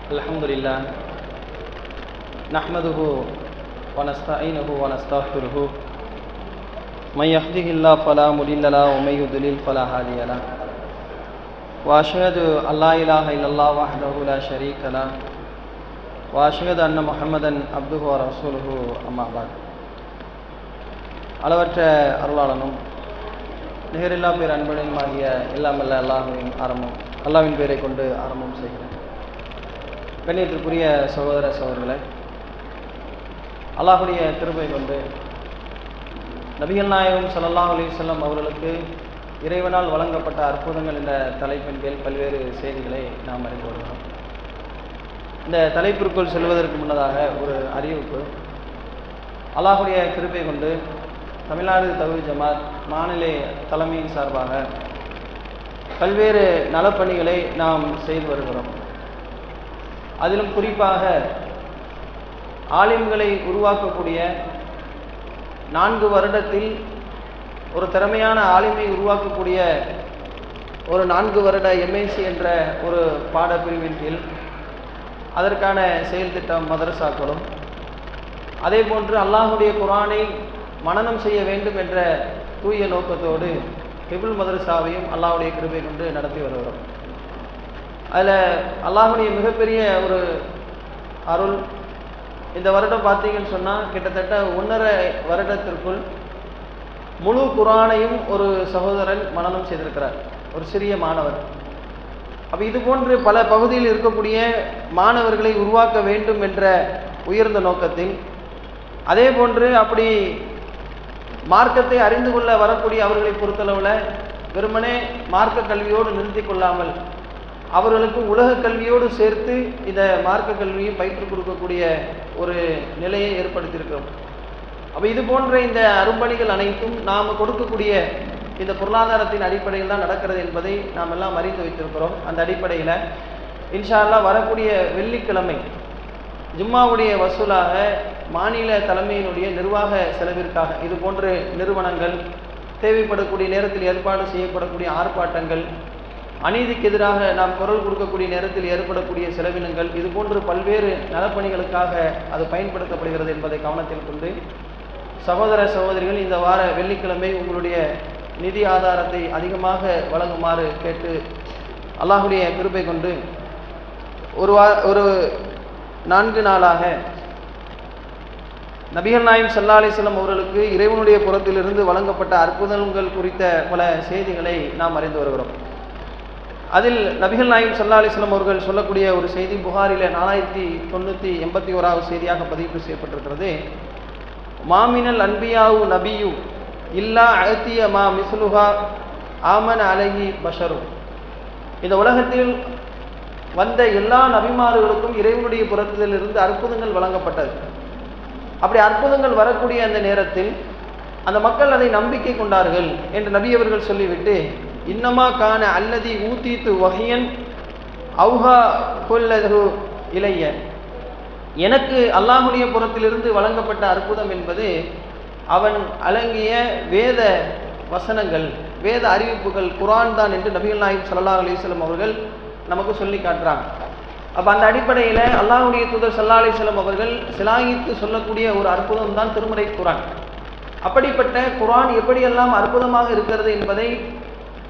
Alhamdulillah, nahmaduhu wa nasta'inuhu wa nastaghfiruhu. Man yahdihillahu fala mudilla lahu wa man yudlil fala hadiya lahu. Wa ashhadu an la ilaha illallah wahdahu la sharika lahu wa ashhadu anna Muhammadan abduhu wa rasuluhu amma ba'd. அளவற்ற அருளாளனும் நிகரில்லா பேர் அன்புடையுமாகிய எல்லாமல்ல அல்லாஹ்வின் பேரை கொண்டு ஆரம்பம் செய்கிறேன். கண்ணியத்திற்குரிய சகோதர சகோதரர்களே, அல்லாஹ்வுடைய கிருபை கொண்டு நபிகள் நாயகம் ஸல்லல்லாஹு அலைஹி வஸல்லம் அவர்களுக்கு இறைவனால் வழங்கப்பட்ட அற்புதங்கள் என்ற தலைப்பின் கீழ் பல்வேறு செய்திகளை நாம் அறிந்து வருகிறோம். இந்த தலைப்பிற்குள் செல்வதற்கு முன்னதாக ஒரு அறிவிப்பு. அல்லாஹ்வுடைய கிருபை கொண்டு தமிழ்நாடு தவ்ஹீத் ஜமாத் மாநில தலைமையின் சார்பாக பல்வேறு நலப்பணிகளை நாம் செய்து வருகிறோம். அதிலும் குறிப்பாக ஆலிம்களை உருவாக்கக்கூடிய 4 வருடத்தில் ஒரு திறமையான ஆலிமை உருவாக்கக்கூடிய ஒரு 4 வருட எம்ஏசி என்ற ஒரு பாடப்பிரிவின் கீழ் அதற்கான செயல் திட்டம் மதரசாக்களும், அதே போன்று அல்லாஹ்வுடைய குர்ஆனை மனனம் செய்ய வேண்டும் என்ற தூய நோக்கத்தோடு ஹிஃபுல் மதரசாவையும் அல்லாஹ்வுடைய கிருபை கொண்டு நடத்தி வருகிறோம். அதில் அல்லாஹ்வுடைய மிகப்பெரிய ஒரு அருள். இந்த வருடம் பார்த்தீங்கன்னு சொன்னால் கிட்டத்தட்ட 1.5 வருடத்திற்குள் முழு குர்ஆனையும் ஒரு சகோதரன் மனனம் செய்திருக்கிறார், ஒரு சிறிய மாணவர். அப்போ இது போன்று பல பகுதியில் இருக்கக்கூடிய மாணவர்களை உருவாக்க வேண்டும் என்ற உயர்ந்த நோக்கத்தில், அதே போன்று அப்படி மார்க்கத்தை அறிந்து கொள்ள வரக்கூடிய அவர்களை பொறுத்தளவில் வெறுமனே மார்க்க கல்வியோடு நிறுத்தி கொள்ளாமல் அவர்களுக்கு உலக கல்வியோடு சேர்த்து இந்த மார்க்க கல்வியும் பயிற்றுக் கொடுக்கக்கூடிய ஒரு நிலையை ஏற்படுத்தியிருக்கிறோம். அப்போ இது போன்ற இந்த அரும்பணிகள் அனைத்தும் நாம் கொடுக்கக்கூடிய இந்த பொருளாதாரத்தின் அடிப்படையில் தான் நடக்கிறது என்பதை நாம் எல்லாம் அறிந்து வைத்திருக்கிறோம். அந்த அடிப்படையில் இன்ஷா அல்லாஹ் வரக்கூடிய வெள்ளிக்கிழமை ஜும்மாவுடைய வசூலாக மாநில தலைமையினுடைய நிர்வாக செலவிற்காக இது போன்ற நிறுவனங்கள் தேவைப்படக்கூடிய நேரத்தில் ஏற்பாடு செய்யப்படக்கூடிய ஆர்ப்பாட்டங்கள், அநீதிக்கு எதிராக நாம் குரல் கொடுக்கக்கூடிய நேரத்தில் ஏற்படக்கூடிய செலவினங்கள், இது போன்று பல்வேறு நலப்பணிகளுக்காக அது பயன்படுத்தப்படுகிறது என்பதை கவனத்தில் கொண்டு சகோதர சகோதரிகள் இந்த வார வெள்ளிக்கிழமை உங்களுடைய நிதி ஆதாரத்தை அதிகமாக வழங்குமாறு கேட்டு அல்லாஹ்வுடைய கிருபை கொண்டு ஒரு 4 நாளாக நபிகள் நாயகம் ஸல்லல்லாஹு அலைஹி வஸல்லம் அவர்களுக்கு இறைவனுடைய புறத்திலிருந்து வழங்கப்பட்ட அற்புதங்கள் குறித்த பல செய்திகளை நாம் அறிந்து வருகிறோம். அதில் நபிகள் நாயகம் ஸல்லல்லாஹு அலைஹி வஸல்லம் அவர்கள் சொல்லக்கூடிய ஒரு செய்தி புகாரில் 4981வது செய்தியாக பதிவு செய்யப்பட்டிருக்கிறது. மாமினல் அன்பியாவு நபியு இல்லா அஅதிய மா மிஸ்லுஹா ஆமன அலைஹி பஷரு. இந்த உலகத்தில் வந்த எல்லா நபிமார்களுக்கும் இறைவனுடைய புறத்திலிருந்து அற்புதங்கள் வழங்கப்பட்டது. அப்படி அற்புதங்கள் வரக்கூடிய அந்த நேரத்தில் அந்த மக்கள் அதை நம்பிக்கை கொண்டார்கள் என்று நபி அவர்கள் சொல்லிவிட்டு, இன்னமா கான அல்லதி ஊத்தீத்து வஹியன் அவுஹா கொல்லது இளைய, எனக்கு அல்லாஹ்வுடைய புறத்திலிருந்து வழங்கப்பட்ட அற்புதம் என்பது அவன் அலங்கிய வேத வசனங்கள், வேத அறிவிப்புகள், குர்ஆன் தான் என்று நபிகள் நாயகம் ஸல்லல்லாஹு அலைஹி வஸல்லம் அவர்கள் நமக்கு சொல்லி காட்டுறாங்க. அப்போ அந்த அடிப்படையில் அல்லாஹ்வுடைய தூதர் ஸல்லல்லாஹு அலைஹி வஸல்லம் அவர்கள் சிலாகித்து சொல்லக்கூடிய ஒரு அற்புதம் தான் திருமறை குர்ஆன். அப்படிப்பட்ட குர்ஆன் எப்படியெல்லாம் அற்புதமாக இருக்கிறது என்பதை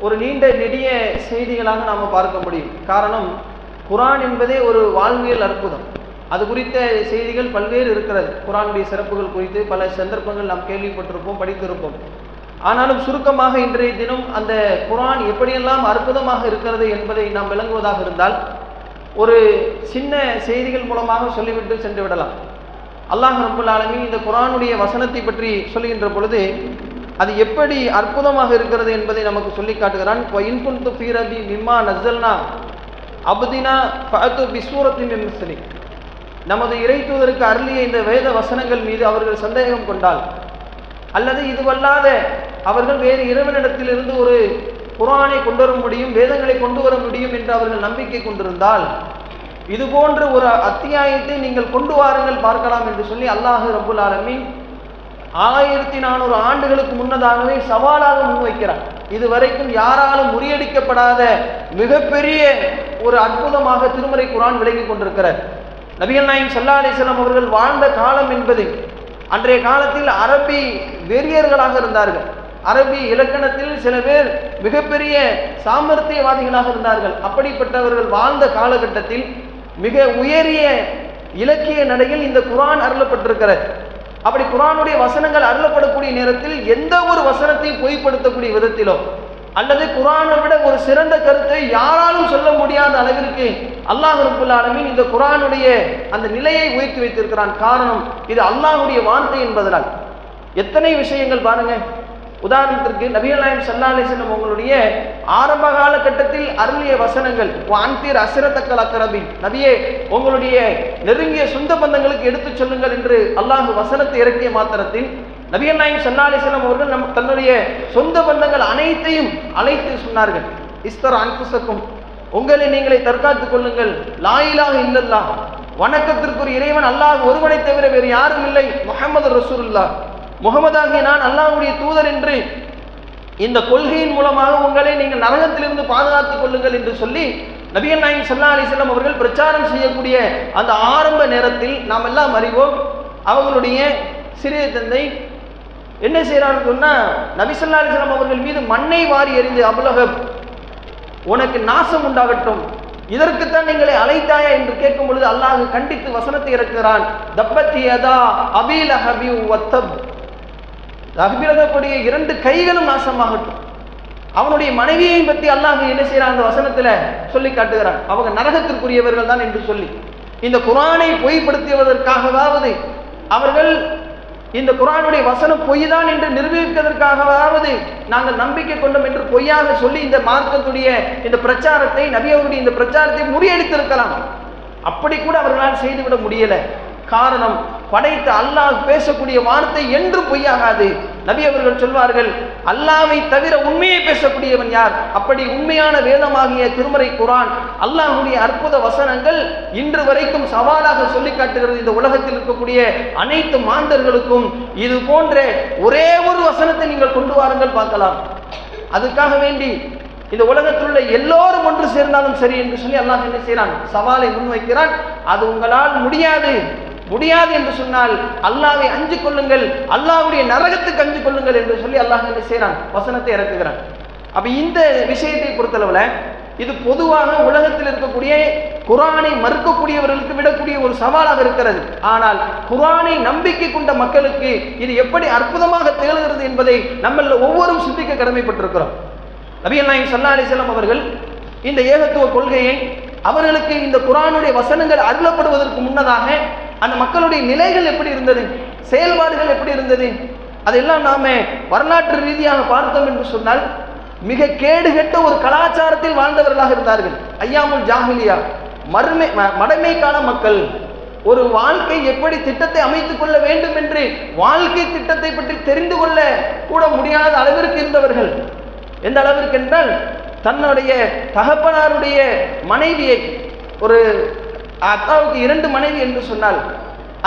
ஒரு நீண்ட நெடிய செய்திகளாக நாம் பார்க்க முடியும். காரணம், குர்ஆன் என்பதே ஒரு வாழ்வியல் அற்புதம். அது குறித்த செய்திகள் பல்வேறு இருக்கிறது. குர்ஆனுடைய சிறப்புகள் குறித்து பல சந்தர்ப்பங்கள் நாம் கேள்விப்பட்டிருப்போம், படித்திருப்போம். ஆனாலும் சுருக்கமாக இன்றைய தினம் அந்த குர்ஆன் எப்படியெல்லாம் அற்புதமாக இருக்கிறது என்பதை நாம் விளங்குவதாக இருந்தால் ஒரு சின்ன செய்திகள் மூலமாக சொல்லிவிட்டு சென்று விடலாம். அல்லாஹ் ரப்புல் ஆலமீன் இந்த குர்ஆனுடைய வசனத்தை பற்றி சொல்லுகின்ற பொழுது அது எப்படி அற்புதமாக இருக்கிறது என்பதை நமக்கு சொல்லி காட்டுகிறான். இன் குன்து ஃபீ ரபி மிம்மா நஸல்னா அப்தினா ஃபஅது பிசூரத்தின் மின் மிஸ்லி. நமது இறை தூதருக்கு அருளிய இந்த வேத வசனங்கள் மீது அவர்கள் சந்தேகம் கொண்டால், அல்லது இதுவல்லாத அவர்கள் வேறு இறைவனிடத்திலிருந்து ஒரு குர்ஆனை கொண்டு வர முடியும், வேதங்களை கொண்டு வர முடியும் என்று அவர்கள் நம்பிக்கை கொண்டிருந்தால் இது போன்ற ஒரு அத்தியாயத்தை நீங்கள் கொண்டு வாருங்கள் பார்க்கலாம் என்று சொல்லி அல்லாஹ் ரப்புல் ஆலமீன் 1400 ஆண்டுகளுக்கு முன்னதாகவே சவாலாக முன்வைக்கிறார். இதுவரைக்கும் யாராலும் முறியடிக்கப்படாத மிகப்பெரிய ஒரு அற்புதமாக திருமறை குர்ஆன் விளங்கி கொண்டிருக்கிறார். நபிகள் நாயகம் ஸல்லல்லாஹு அலைஹி வஸல்லம் அவர்கள் வாழ்ந்த காலம் என்பது அன்றைய காலத்தில் அரபி வெறியர்களாக இருந்தார்கள். அரபி இலக்கணத்தில் சில பேர் மிகப்பெரிய சாமர்த்தியவாதிகளாக இருந்தார்கள். அப்படிப்பட்டவர்கள் வாழ்ந்த காலகட்டத்தில் மிக உயரிய இலக்கிய நடையில் இந்த குர்ஆன் அருளப்பட்டிருக்கிறது. அப்படி குர்ஆனுடைய வசனங்கள் அருளப்படக்கூடிய நேரத்தில் எந்த ஒரு வசனத்தையும் பொய்ப்படுத்தக்கூடிய விதத்திலோ அல்லது குர்ஆனை விட ஒரு சிறந்த கருத்தை யாராலும் சொல்ல முடியாத அளவிற்கு அல்லாஹ் ரப்பல் ஆலமீன் இந்த குர்ஆனுடைய அந்த நிலையை உயர்த்தி வைத்திருக்கிறான். காரணம், இது அல்லாஹ்வுடைய வார்த்தை என்பதனால். எத்தனை விஷயங்கள் பாருங்க. உதாரணத்திற்கு நபிகள் நாயகம் ஸல்லல்லாஹு அலைஹி வஸல்லம் அவங்களுடைய ஆரம்ப காலகட்டத்தில் அருளிய வசனங்கள், வான்தீர் அஸ்ரத்தக்கல் அக்ரபி, நபியே உங்களுடைய நெருங்கிய சொந்த பந்தங்களுக்கு எடுத்துச் சொல்லுங்கள் என்று அல்லாஹ் வசனத்தை இறக்கிய மாத்திரத்தில் நபிகள் நாயகம் ஸல்லல்லாஹு அலைஹி வஸல்லம் அவர்கள் தன்னுடைய சொந்த பந்தங்கள் அனைத்தையும் அழைத்து சொன்னார்கள். இஸ்தர் அன்ஃபுஸக்கும், உங்களை நீங்களே தற்காத்துக் கொள்ளுங்கள். லா இலாஹ இல்லல்லாஹ், வணக்கத்திற்குரிய இறைவன் அல்லாஹ் ஒருவனை தவிர வேறு யாரும் இல்லை. முஹம்மது ரசூலுல்லாஹ், முகமதாகிய நான் அல்லாஹ்வுடைய தூதர் என்று இந்த கொள்கையின் மூலமாக உங்களை நீங்கள் நரகத்திலிருந்து பாதுகாத்துக் கொள்ளுங்கள் என்று சொல்லி நபிகள் நாயகம் ஸல்லல்லாஹு அலைஹி வஸல்லம் அவர்கள் பிரச்சாரம் செய்யக்கூடிய அந்த ஆரம்ப நேரத்தில் நாம் எல்லாம் அறிவோம், அவங்களுடைய சிறிய தந்தை என்ன செய்யறான்னு சொன்னா, நபி ஸல்லல்லாஹு அலைஹி வஸல்லம் அவர்கள் மீது மண்ணை வாரி எறிந்து, அபுலஹப் உனக்கு நாசம் உண்டாகட்டும், இதற்குத்தான் நீங்களை அழைத்தாயா என்று கேட்கும் பொழுது அல்லாஹ் கண்டித்து வசனத்தை இறக்குகிறான். தப்பத்தி யதா அபீ லஹபி வத்தப், அபிரதக்கூடிய இரண்டு கைகளும் நாசமாகட்டும். அவனுடைய மனைவியை பற்றி அல்லாஹ் என்ன செய்யறான் அந்த வசனத்துல சொல்லி காட்டுகிறான், அவங்க நரகத்திற்குரியவர்கள் தான் என்று சொல்லி. இந்த குர்ஆனை பொய்ப்படுத்தியதற்காகவாவது, அவர்கள் இந்த குர்ஆனுடைய வசனம் பொய் தான் என்று நிரூபிப்பதற்காகவாவது நாங்கள் நம்பிக்கை கொண்டோம் என்று பொய்யாக சொல்லி இந்த மார்க்கத்துடைய இந்த பிரச்சாரத்தை, நபி அவருடைய இந்த பிரச்சாரத்தை முறியடித்திருக்கலாம். அப்படி கூட அவர்களால் செய்துவிட முடியல. காரணம், படைத்த அல்லாஹ் பேசக்கூடிய வார்த்தை என்று பொய்யாகாது. நபி அவர்கள் சொல்வார்கள், அல்லாஹ்வை தவிர உண்மையை பேசக்கூடியவன் யார்? அப்படி உண்மையான வேதமாகிய திருமறை குர்ஆன், அல்லாஹ்வுடைய அற்புத வசனங்கள் இன்று வரைக்கும் சவாலாக சொல்லி காட்டுகிறது. இந்த உலகத்தில் இருக்கக்கூடிய அனைத்து மாந்தர்களுக்கும் இது போன்ற ஒரே ஒரு வசனத்தை நீங்கள் கொண்டு வாருங்கள் பார்க்கலாம். அதுக்காக வேண்டி இந்த உலகத்தில் உள்ள எல்லோரும் ஒன்று சேர்ந்தாலும் சரி என்று சொல்லி அல்லாஹ் என்ன செய்யறான், சவாலை முன்வைக்கிறான். அது உங்களால் முடியாது என்று சொன்னால் அல்லாஹ்வை அஞ்சு கொள்ளுங்கள், அல்லாஹ்வுடைய நரகத்துக்கு அஞ்சு கொள்ளுங்கள் என்று சொல்லி அல்லாஹ் என்ன செய்யறான், வசனத்தை இறக்குகிறான். அப்ப இந்த விஷயத்தை பொறுத்தளவுல இது பொதுவாக உலகத்தில் இருக்கக்கூடிய குர்ஆனை மறுக்கக்கூடியவர்களுக்கு விடக்கூடிய ஒரு சவாலாக இருக்கிறது. ஆனால் குர்ஆனை நம்பிக்கை கொண்ட மக்களுக்கு இது எப்படி அற்புதமாக திகழ்கிறது என்பதை நம்ம ஒவ்வொருவரும் சிந்திக்க கடமைப்பட்டிருக்கிறோம். நபிகள் நாயகம் ஸல்லல்லாஹு அலைஹி வஸல்லம் அவர்கள் இந்த ஏகத்துவ கொள்கையை, அவர்களுக்கு இந்த குர்ஆனுடைய வசனங்கள் அருளப்படுவதற்கு முன்னதாக அந்த மக்களுடைய நிலைகள் எப்படி இருந்தது, செயல்பாடுகள் எப்படி இருந்தது, அதெல்லாம் நாம வரலாற்று ரீதியாக பார்த்தோம் என்று சொன்னால் மிக கேடுகெட்ட ஒரு கலாச்சாரத்தில் வாழ்ந்தவர்களாக இருந்தார்கள். ஐயாமுல் ஜாஹிலியா, மடமை கால மக்கள் ஒரு வாழ்க்கை எப்படி திட்டத்தை அமைத்துக் கொள்ள வேண்டும் என்று வாழ்க்கை திட்டத்தை பற்றி தெரிந்து கொள்ள கூட முடியாத அளவிற்கு இருந்தவர்கள். எந்த அளவிற்கு என்றால், தன்னுடைய தகப்பனாருடைய மனைவியை, ஒரு அத்தாவுக்கு 2 மனைவி என்று சொன்னால்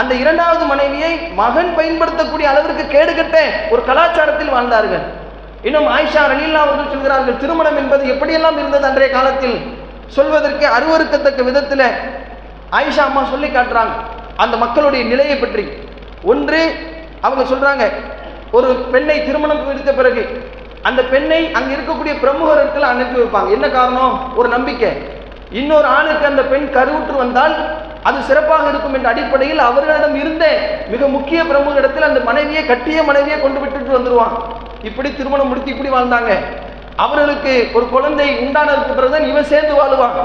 அந்த 2வது மனைவியை மகன் பயன்படுத்தக்கூடிய அளவிற்கு கேடுகட்ட ஒரு கலாச்சாரத்தில் வாழ்ந்தார்கள். இன்னும் ஆயிஷா ரலியல்லாஹு அவர்கள் சொல்கிறார்கள், திருமணம் என்பது எப்படியெல்லாம் இருந்தது அன்றைய காலத்தில் சொல்வதற்கு அருவருக்கத்தக்க விதத்தில் ஆயிஷா அம்மா சொல்லி காட்டுறாங்க அந்த மக்களுடைய நிலையை பற்றி. ஒன்று, அவங்க சொல்றாங்க, ஒரு பெண்ணை திருமணம் முடித்த பிறகு அந்த பெண்ணை அங்க இருக்கக்கூடிய பிரமுகர்கள் அனுப்பி வைப்பாங்க. என்ன காரணம்? ஒரு நம்பிக்கை. இன்னொரு ஆணுக்கு அந்த பெண் கருவுற்று வந்தால் அது சிறப்பாக இருக்கும் என்ற அடிப்படையில் அவர்களிடம் இருந்த மிக முக்கிய பிரமுக இடத்தில் அந்த மனைவியை, கட்டிய மனைவியை கொண்டு விட்டுட்டு வந்துருவான். இப்படி திருமணம் முடித்து இப்படி வாழ்ந்தாங்க. அவர்களுக்கு ஒரு குழந்தை உண்டானதுக்கு பிறகுதான் இவன் சேர்ந்து வாழுவான்.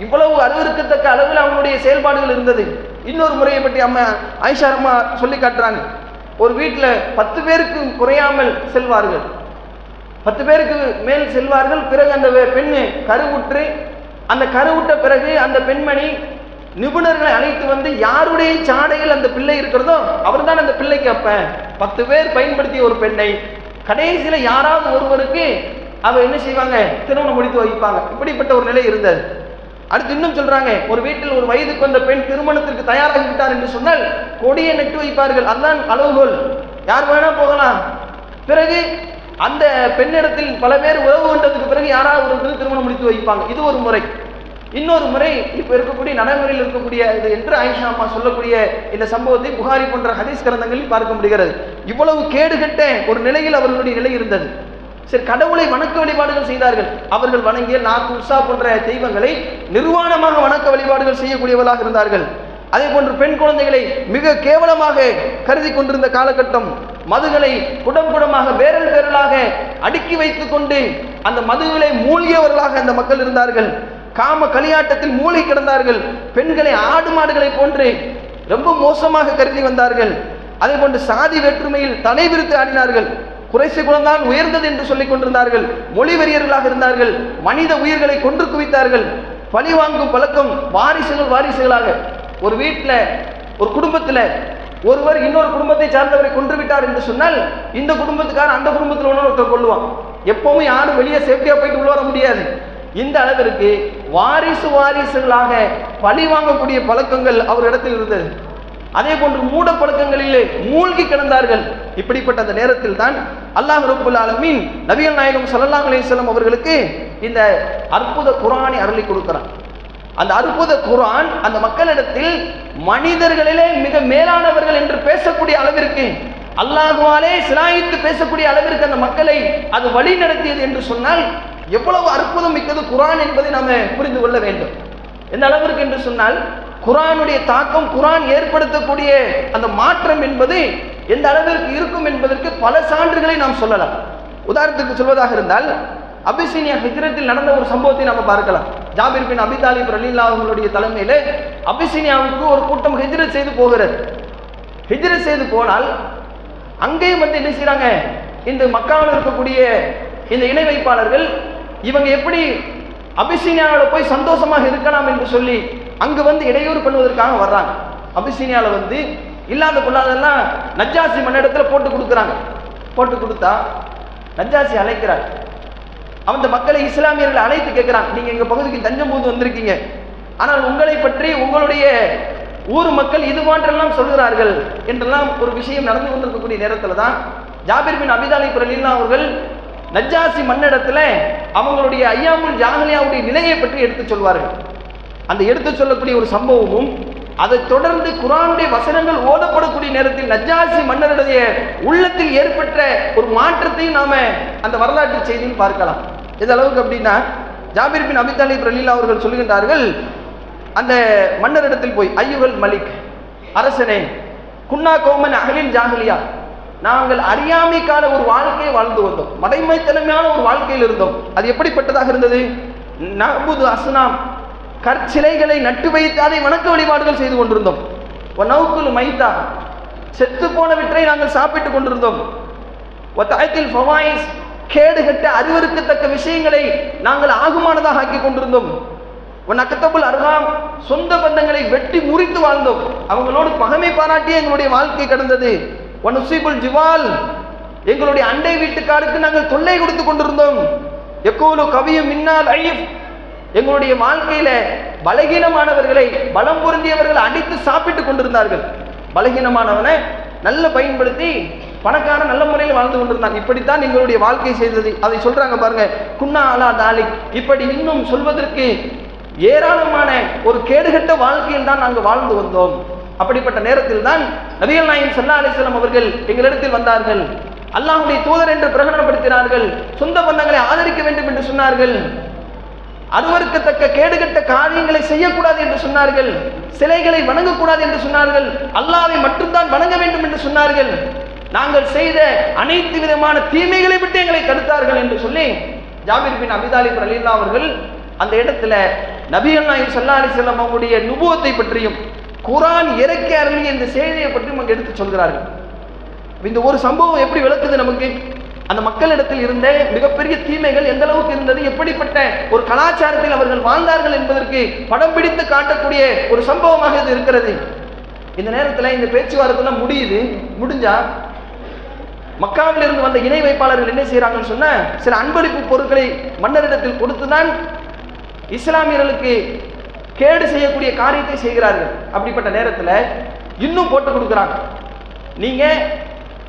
இவ்வளவு அருவருக்கத்தக்க அளவில் அவனுடைய செயல்பாடுகள் இருந்தது. இன்னொரு முறையை பற்றி அம்மா ஆயிஷா அம்மா சொல்லி காட்டுறாங்க. ஒரு வீட்டில் 10 பேருக்கு குறையாமல் செல்வார்கள், 10 பேருக்கு மேல் செல்வார்கள். பிறகு அந்த பெண்ணு கருவுற்று, அந்த கருவுற்ற பிறகு அந்த பெண்மணி நிபுணர்களை அழைத்து வந்து யாருடைய சாடையில் அந்த பிள்ளை இருக்கிறதோ அவர் தான் அந்த பிள்ளைக்கு அப்ப. 10 பேர் பயன்படுத்திய ஒரு பெண்ணை கடைசியில யாராவது ஒருவருக்கு அவ என்ன செய்வாங்க, திருமணம் முடித்து வைப்பாங்க. இப்படிப்பட்ட ஒரு நிலை இருந்தது. அடுத்து இன்னும் சொல்றாங்க, ஒரு வீட்டில் ஒரு வயதுக்கு வந்த பெண் திருமணத்திற்கு தயாராகி விட்டார் என்று சொன்னால் கொடியை நட்டு வைப்பார்கள். அதுதான் அளவுகோல், யார் வேணா போகலாம். பிறகு அந்த பெண்ணிடத்தில் பல பேர் உறவு கொண்டதுக்கு பிறகு யாராவது ஒரு திருமணம் முடித்து வைப்பாங்க. இது ஒரு முறை. இன்னொரு முறை இப்ப இருக்கக்கூடிய நடைமுறையில் இருக்கக்கூடிய இது என்று ஆயிஷா அம்மா சொல்லக்கூடிய இந்த சம்பவத்தை புகாரி போன்ற ஹதீஸ் கிரந்தங்களில் பார்க்க முடிகிறது. இவ்வளவு கேடுகட்ட ஒரு நிலையில் அவர்களுடைய நிலை இருந்தது. சரி, கடவுளை வணக்க வழிபாடுகள் செய்தார்கள். அவர்கள் வணங்கிய நாக்கு உஷா போன்ற தெய்வங்களை நிர்வாணமாக வணக்க வழிபாடுகள் செய்யக்கூடியவர்களாக இருந்தார்கள். அதே போன்று பெண் குழந்தைகளை மிக கேவலமாக கருதி கொண்டிருந்த காலகட்டம். மதுகளை குடம் குடமாக பேரல் பேரலாக அடுக்கி வைத்துக் கொண்டு அந்த மதுகளை மூழ்கியவர்களாக அந்த மக்கள் இருந்தார்கள். காம களியாட்டத்தில் மூழ்கி கிடந்தார்கள். பெண்களை ஆடு மாடுகளை போன்று ரொம்ப மோசமாக கருதி வந்தார்கள். அதே போன்று சாதி வேற்றுமையில் தலை விரித்து ஆடினார்கள். குறைசி குலம்தான் உயர்ந்தது என்று சொல்லிக் கொண்டிருந்தார்கள். மொழி வெறியர்களாக இருந்தார்கள். மனித உயிர்களை கொன்று குவித்தார்கள். பழி வாங்கும் பழக்கம் வாரிசுகளாக ஒரு வீட்டில் ஒரு குடும்பத்தில் ஒருவர் இன்னொரு குடும்பத்தை சார்ந்தவரை கொன்று விட்டார் என்று சொன்னால் இந்த குடும்பத்துக்காரன் அந்த குடும்பத்தில் ஒருத்தர் கொள்ளுவான். எப்பவும் யாரும் வெளியே சேஃப்டியா போயிட்டு உள்ள வர முடியாது. இந்த அளவிற்கு வாரிசுகளாக பழி வாங்கக்கூடிய பழக்கங்கள் அவர் இடத்தில் இருந்தது. அதே போன்று மூட பழக்கங்களிலே மூழ்கி கிடந்தார்கள். இப்படிப்பட்ட அந்த நேரத்தில் தான் அல்லாஹ் ரப்பல் ஆலமீன் நபிகள் நாயகம் ஸல்லல்லாஹு அலைஹி வஸல்லம் அவர்களுக்கு இந்த அற்புத குர்ஆனை அருளி கொடுக்கிறார். அந்த அற்புத குர்ஆன் அந்த மக்களிடத்தில் மனிதர்களிலே மிக மேலானவர்கள் என்று பேசக்கூடிய அளவிற்கு, அல்லாஹ்வாலே சிலாயித்து பேசக்கூடிய அளவிற்கு அந்த மக்களை அது வழி நடத்தியது என்று சொன்னால் எவ்வளவு அற்புதம் மிக்கது குர்ஆன் என்பதை நாம் புரிந்து கொள்ள வேண்டும். எந்த அளவிற்கு என்று சொன்னால் குர்ஆனுடைய தாக்கம், குர்ஆன் ஏற்படுத்தக்கூடிய அந்த மாற்றம் என்பது எந்த அளவிற்கு இருக்கும் என்பதற்கு பல சான்றுகளை நாம் சொல்லலாம். உதாரணத்துக்கு சொல்வதாக இருந்தால் அபிசீனியா ஹிஜ்ரத்தில் நடந்த ஒரு சம்பவத்தை நாம் பார்க்கலாம். ஜாபிர் பின் அபி தாலிப் ரலியல்லாஹு அவர்களுடைய தலைமையில அபிசீனியாவுக்கு ஒரு கூட்டம் ஹிஜ்ரத் செய்து போகிறது. ஹிஜ்ரத் செய்து போனால் அங்கேயும் வந்து என்ன செய்றாங்க, இந்த மக்காவில் இருக்கக்கூடிய இந்த இணை வைப்பாளர்கள் இவங்க எப்படி அபிசீனியாவில் போய் சந்தோஷமாக இருக்கலாம் என்று சொல்லி அங்கு வந்து இடையூறு பண்ணுவதற்காக வர்றாங்க. அபிசீனியாவில் வந்து இல்லாத கொள்ளாதெல்லாம் நஜ்ஜாசி மன்னிடத்தில் போட்டு கொடுக்குறாங்க. போட்டு கொடுத்தா நஜ்ஜாசி அழைக்கிறார். அந்த மக்களை இஸ்லாமியர்களை அழைத்து கேட்கிறான், நீங்க எங்க பகுதிக்கு தஞ்சம் புகுந்து வந்திருக்கீங்க, ஆனால் உங்களை பற்றி உங்களுடைய ஊர் மக்கள் இது போன்றெல்லாம் சொல்கிறார்கள் என்றெல்லாம் ஒரு விஷயம் நடந்து கொண்டிருக்கக்கூடிய நேரத்தில் தான் ஜாபிர் பின் அபி தாலிப் ரலியல்லாஹு அவர்கள் நஜ்ஜாசி மன்னிடத்துல அவங்களுடைய ஐயாமுல் ஜாஹிலியாவுடைய நிலையை பற்றி எடுத்து சொல்வார்கள். அந்த எடுத்து சொல்லக்கூடிய ஒரு சம்பவமும் அதை தொடர்ந்து குர்ஆனுடைய வசனங்கள் ஓதப்படக்கூடிய நேரத்தில் நஜ்ஜாசி மன்னருடைய உள்ளத்தில் ஏற்பட்ட ஒரு மாற்றத்தையும் நாம அந்த வரலாற்று செய்தியில் பார்க்கலாம். எந்த அளவுக்கு அப்படின்னா, ஜாபிர் பின் அபி தாலிப் ரலியல்லாஹு அவர்கள் சொல்லுகின்றார்கள், அந்த மன்னரிடத்தில் போய், ஐயுகல் மலிக், அரசனே, குன்னா கௌமன் அஹ்லில் ஜாஹிலியா, நாங்கள் அறியாமைக்கான ஒரு வாழ்க்கையை வாழ்ந்து வந்தோம், மடைமைத்தனமான ஒரு வாழ்க்கையில் இருந்தோம். அது எப்படிப்பட்டதாக இருந்தது? நஅபுது அஸ்னாம், கற்சிலைகளை நட்டு வைத்து அதை வணக்க வழிபாடுகள் செய்து கொண்டிருந்தோம். நௌகுல் மைத்தா, செத்து போனவற்றை நாங்கள் சாப்பிட்டுக் கொண்டிருந்தோம். வதஅத்தில் ஃபவாயிஸ், கேடுகட்ட அறிவறுக்கத்தக்க விஷயங்களை நாங்கள் ஆகுமானதாக ஆக்கி கொண்டிருந்தோம். நகத்தபுல் அர்ஹாம், சொந்த பந்தங்களை வெட்டி முறித்து வாழ்ந்தோம். அவங்களோடு பகைமை பாராட்டியே எங்களுடைய வாழ்க்கை கடந்தது. வனுசிபுல் ஜிவால், எங்களுடைய அண்டை வீட்டுக்காருக்கு நாங்கள் தொல்லை கொடுத்து கொண்டிருந்தோம். யகூலு கவியும் மின்னால் ஐஃப், எங்களுடைய வாழ்க்கையில பலகீனமானவர்களை பலம் பொருந்தியவர்கள் அடித்து சாப்பிட்டுக் கொண்டிருந்தார்கள். பலகீனமானவனை நல்ல பயன்படுத்தி பணக்காரன் நல்ல முறையில் வாழ்ந்து கொண்டிருந்தாங்க. இப்படித்தான் எங்களுடைய வாழ்க்கை செய்தது. அதை சொல்றாங்க பாருங்க, குன்னா அலா தாலிக். இப்படி இன்னும் சொல்வதற்கு ஏராளமான ஒரு கேடுகட்ட வாழ்க்கையில் தான் நாங்கள் வாழ்ந்து வந்தோம். அப்படிப்பட்ட நேரத்தில் தான் நபிகள் நாயகம் ஸல்லல்லாஹு அலைஹி வஸல்லம் அவர்கள் எங்களிடத்தில் வந்தார்கள். அல்லாஹ்வுடைய தூதர் என்று பிரகடனப்படுத்தினார்கள். சொந்த பந்தங்களை ஆதரிக்க வேண்டும் என்று சொன்னார்கள். அருவருக்கத்தக்க கேடுகட்ட காரியங்களை செய்யக்கூடாது என்று சொன்னார்கள். சிலைகளை வணங்கக்கூடாது என்று சொன்னார்கள். அல்லாஹ்வை மட்டும்தான் வணங்க வேண்டும் என்று சொன்னார்கள். நாங்கள் செய்த அனைத்து விதமான தீமைகளை விட்டு எங்களை தடுத்தார்கள் என்று சொல்லி ஜாபிர் பின் அபி தாலிப் ரலியல்லாஹு அவர்கள் அந்த இடத்துல நபிகள் நாயகம் ஸல்லல்லாஹு அலைஹி வஸல்லம் அவருடைய நுபுவத்தை பற்றியும் குர்ஆன் இறக்கி அருளிய இந்த செய்தியை பற்றியும் அங்கு எடுத்து சொல்கிறார்கள். இந்த ஒரு சம்பவம் எப்படி விளக்குது நமக்கு? அந்த மக்களிடத்தில் இருந்த மிகப்பெரிய தீமைகள் எந்த அளவுக்கு இருந்தது, எப்படிப்பட்ட ஒரு கலாச்சாரத்தில் அவர்கள் வாழ்ந்தார்கள் என்பதற்கு படம் பிடித்து காட்டக்கூடிய ஒரு சம்பவமாக இது இருக்கிறது. இந்த நேரத்தில் இந்த பேச்சுவார்த்தை முடியுது. முடிஞ்சா மக்காவில் இருந்து வந்த இணை வைப்பாளர்கள் என்ன செய்யறாங்கன்னு சொன்ன, சில அன்பளிப்பு பொருட்களை மன்னரிடத்தில் கொடுத்துதான் இஸ்லாமியர்களுக்கு கேடு செய்யக்கூடிய காரியத்தை செய்கிறார்கள். அப்படிப்பட்ட நேரத்தில் இன்னும் போட்டு கொடுக்குறாங்க, நீங்க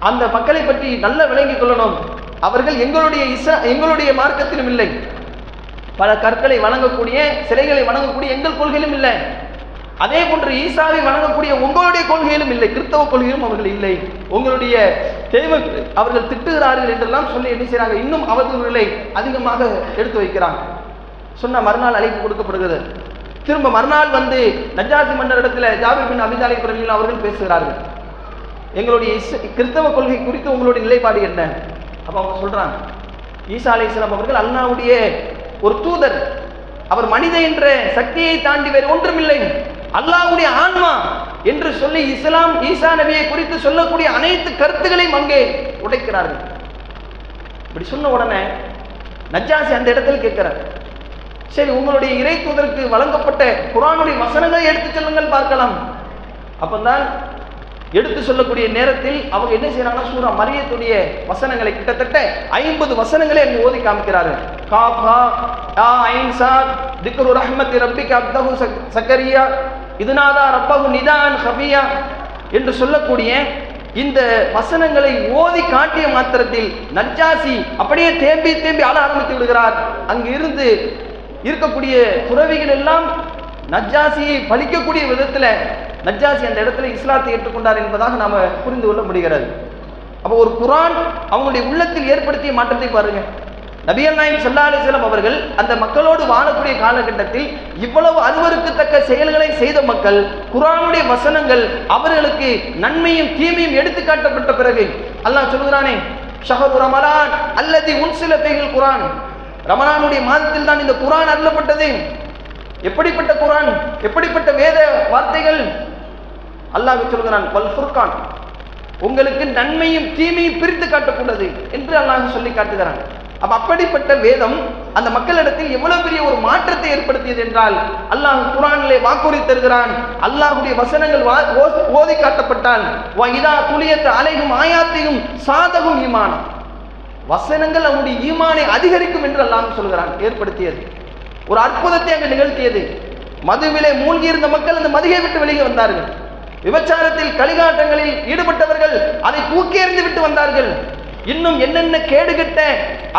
அந்த மக்களை பற்றி நல்ல விளங்கிக் கொள்ளணும், அவர்கள் எங்களுடைய மார்க்கத்திலும் இல்லை, பல கற்களை வணங்கக்கூடிய, சிலைகளை வணங்கக்கூடிய எங்கள் கொள்கையிலும் இல்லை. அதே போன்று ஈசாவை வணங்கக்கூடிய உங்களுடைய கொள்கையிலும் இல்லை, கிறிஸ்தவ கொள்கையிலும் அவர்கள் இல்லை. உங்களுடைய தெய்வ அவர்கள் திட்டுகிறார்கள் என்றெல்லாம் சொல்லி என்ன செய்றாங்க, இன்னும் அவர்களை அதிகமாக எடுத்து வைக்கிறாங்க. சொன்ன மறுநாள் அழைப்பு கொடுக்கப்படுகிறது. திரும்ப மறுநாள் வந்து நஜ்ஜாசி மன்னரிடத்தில் ஜாபிர் பின் அபி தாலிப் ரலியல்லாஹு அவர்கள் பேசுகிறார்கள். எங்களுடைய கிறிஸ்தவ கொள்கை குறித்து உங்களுடைய நிலைப்பாடு என்ன? அப்ப அவங்க சொல்றாங்க, ஈசா அலைஹிஸ்ஸலாம் அவர்கள் அல்லாஹ்வுடைய ஒரு தூதர், அவர் மனித என்ற சக்தியை தாண்டி வேறு ஒன்றுமில்லை, அல்லாஹ்வுடைய ஆன்மா என்று சொல்லி இஸ்லாம் ஈசா நபியை குறித்து சொல்லக்கூடிய அனைத்து கருத்துக்களையும் அங்கே உடைக்கிறார்கள். இப்படி சொன்ன உடனே நஜ்ஜாசி அந்த இடத்தில் கேட்கிறார், சரி உங்களுடைய இறை தூதருக்கு வழங்கப்பட்ட குர்ஆனுடைய வசனங்களை எடுத்து சொல்லுங்கள் பார்க்கலாம். அப்பதான் எடுத்து சொல்லக்கூடிய நேரத்தில் அவங்க என்ன செய்யறாங்கன்னா, சூரா மரியத்துடைய வசனங்களை கிட்டத்தட்ட 50 வசனங்களை அங்கு ஓதி காமிக்கிறார்கள். காஃபா யா ஐன் சாத் திக்ரு ரஹ்மத்தி ரப்பிக அப்தஹு சக்கரியா இதுநாதா ரப்பஹு நிதான் ஹஃபியா என்று சொல்லக்கூடிய இந்த வசனங்களை ஓதி காட்டிய மாத்திரத்தில் நஜ்ஜாசி அப்படியே தேம்பி தேம்பி ஆள ஆரம்பித்து விடுகிறார். அங்கு இருந்து இருக்கக்கூடிய துறவிகள் எல்லாம் நஜ்ஜாசியை பழிக்கக்கூடிய விதத்தில் நஜ்ஜாசி அந்த இடத்துல இஸ்லாத்தை ஏற்றுக்கொண்டார் என்பதாக நாம புரிந்து கொள்ள முடிகிறது. அப்போ ஒரு குர்ஆன் அவங்களுடைய உள்ளத்தில் ஏற்படுத்திய மாற்றத்தை பாருங்க. நபிகள் நாயகம் ஸல்லல்லாஹு அலைஹி வஸல்லம் அவர்கள் அந்த மக்களோடு வாழக்கூடிய காலகட்டத்தில் இவ்வளவு அருவருக்கத்தக்க செயல்களை செய்த மக்கள், குர்ஆனுடைய வசனங்கள் அவர்களுக்கு நன்மையும் தீமையும் எடுத்துக்காட்டப்பட்ட பிறகு அல்லாஹ் சொல்கிறானே, ஷஹரு ரமலான் அல்லதி உன்சில ஃபீஹில் குர்ஆன், ரமலானுடைய மாதத்தில் தான் இந்த குர்ஆன் அருளப்பட்டது. எப்படிப்பட்ட குர்ஆன், எப்படிப்பட்ட வேத வார்த்தைகள்? அல்லாஹ் சொல்கிறான், வல் ஃபுர்கான், உங்களுக்கு நன்மையும் தீமையும் பிரித்து காட்டக்கூடாது என்று அல்லாஹ் சொல்லி காட்டுகிறான். அப்ப அப்படிப்பட்ட வேதம் அந்த மக்களிடத்தில் எவ்வளவு பெரிய ஒரு மாற்றத்தை ஏற்படுத்தியது என்றால், அல்லாஹ் குர்ஆனிலே வாக்குறுதி தருகிறான், அல்லாஹ்வுடைய வசனங்கள் ஓதி காட்டப்பட்டால் இதா துலியத் அலைஹிம் ஆயாத்தியும் சாதகும் ஈமானம், வசனங்கள் அவருடைய ஈமானை அதிகரிக்கும் என்று அல்லாஹ் சொல்கிறான். ஏற்படுத்தியது ஒரு அற்புதத்தை அங்கு நிகழ்த்தியது. மதுவிலே மூழ்கி இருந்த மக்கள் அந்த மதுவை விட்டு வெளியே வந்தார்கள். விபச்சாரத்தில் களிகாட்டங்களில் ஈடுபட்டவர்கள் அதை தூக்கி எறிந்து விட்டு வந்தார்கள். இன்னும் என்னென்ன கேடுகட்ட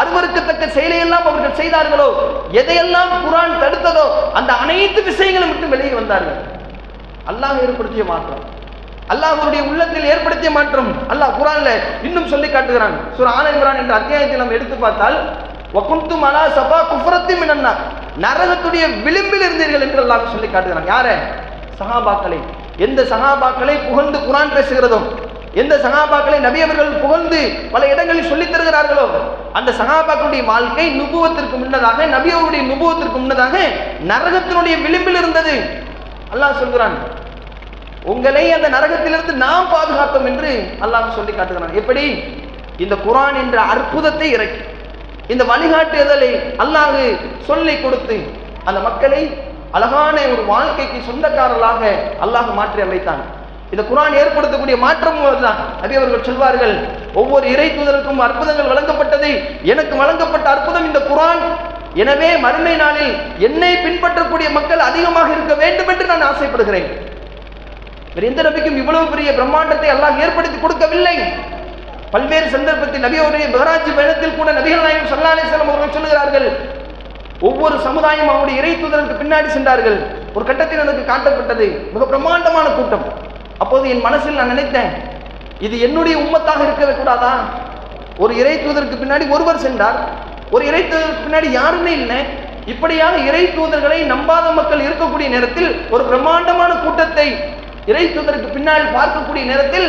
அருவருக்கத்தக்க செயலையெல்லாம் அவர்கள் செய்தார்களோ, எதையெல்லாம் குர்ஆன் தடுத்ததோ அந்த அனைத்து விஷயங்களும் விட்டு வெளியே வந்தார்கள். அல்லாஹ் ஏற்படுத்திய மாற்றம், அல்லாஹ்வுடைய உள்ளத்தில் ஏற்படுத்திய மாற்றம் அல்லாஹ் குர்ஆன்ல இன்னும் சொல்லி காட்டுகிறான். சூரா ஆல இம்ரான் என்ற அத்தியாயத்தை நாம் எடுத்து பார்த்தால், வகுந்தும் அலா சபா குஃப்ரத்தி மினன்னா, நரகத்துடைய விளிம்பில் இருந்தீர்கள் என்று அல்லாஹ் சொல்லி காட்டுகிறான். யாரை? சஹாபாக்களை. எந்த சஹாபாக்களை புகழ்ந்து குர்ஆன் பேசுகிறதோ, எந்த சஹாபாக்களை நபி அவர்கள் புகழ்ந்து பல இடங்களில் சொல்லித் தருகிறார்களோ, அந்த சஹாபாக்களுடைய வாழ்க்கை நுபுவத்திற்கு முன்னதாக, நபி அவருடைய நுபுவத்திற்கு முன்னதாக நரகத்தினுடைய விளிம்பில் இருந்தது. அல்லாஹ் சொல்கிறான், உங்களை அந்த நரகத்திலிருந்து நாம் பாதுகாத்தோம் என்று அல்லாஹ் சொல்லி காட்டுகிறான். எப்படி? இந்த குர்ஆன் என்ற அற்புதத்தை இறக்கி, இந்த வழிகாட்டுதலை அல்லாஹ் சொல்லி கொடுத்து அந்த மக்களை அழகான ஒரு வாழ்க்கைக்கு சொந்தக்காரர்களாக அல்லாஹ் மாற்றி அமைத்தான். இந்த குர்ஆன் ஏற்படுத்தக்கூடிய மாற்றம் தான். நபி அவர்கள் சொல்வார்கள், ஒவ்வொரு இறை தூதருக்கும் அற்புதங்கள் வழங்கப்பட்டது, எனக்கு வழங்கப்பட்ட அற்புதம் இந்த குர்ஆன். எனவே மறுமை நாளில் என்னை பின்பற்றக்கூடிய மக்கள் அதிகமாக இருக்க வேண்டும் என்று நான் ஆசைப்படுகிறேன். எந்த நபிக்கும் இவ்வளவு பெரிய பிரம்மாண்டத்தை அல்லாஹ் ஏற்படுத்தி கொடுக்கவில்லை. பல்வேறு சந்தர்ப்பத்தில் நபி அவருடைய மிஹ்ராஜ் பயணத்தில் கூட நபிகள் நாயகம் ஸல்லல்லாஹு அலைஹி வஸல்லம் அவர்கள் சொல்லுகிறார்கள், ஒவ்வொரு சமுதாயம் அவருடைய இறை தூதருக்கு பின்னாடி சென்றார்கள். ஒரு கட்டத்தில் எனக்கு காட்டப்பட்டது மிக பிரம்மாண்டமான கூட்டம். அப்போது என் மனசில் நான் நினைத்தேன், இது என்னுடைய உம்மத்தாக இருக்கவே கூடாதா? ஒரு இறை தூதருக்கு பின்னாடி ஒருவர் சென்றார், ஒரு இறை தூதருக்கு பின்னாடி யாருமே இல்லை. இப்படியாக இறை தூதர்களை நம்பாத மக்கள் இருக்கக்கூடிய நேரத்தில் ஒரு பிரம்மாண்டமான கூட்டத்தை இறை தூதருக்கு பின்னால் பார்க்கக்கூடிய நேரத்தில்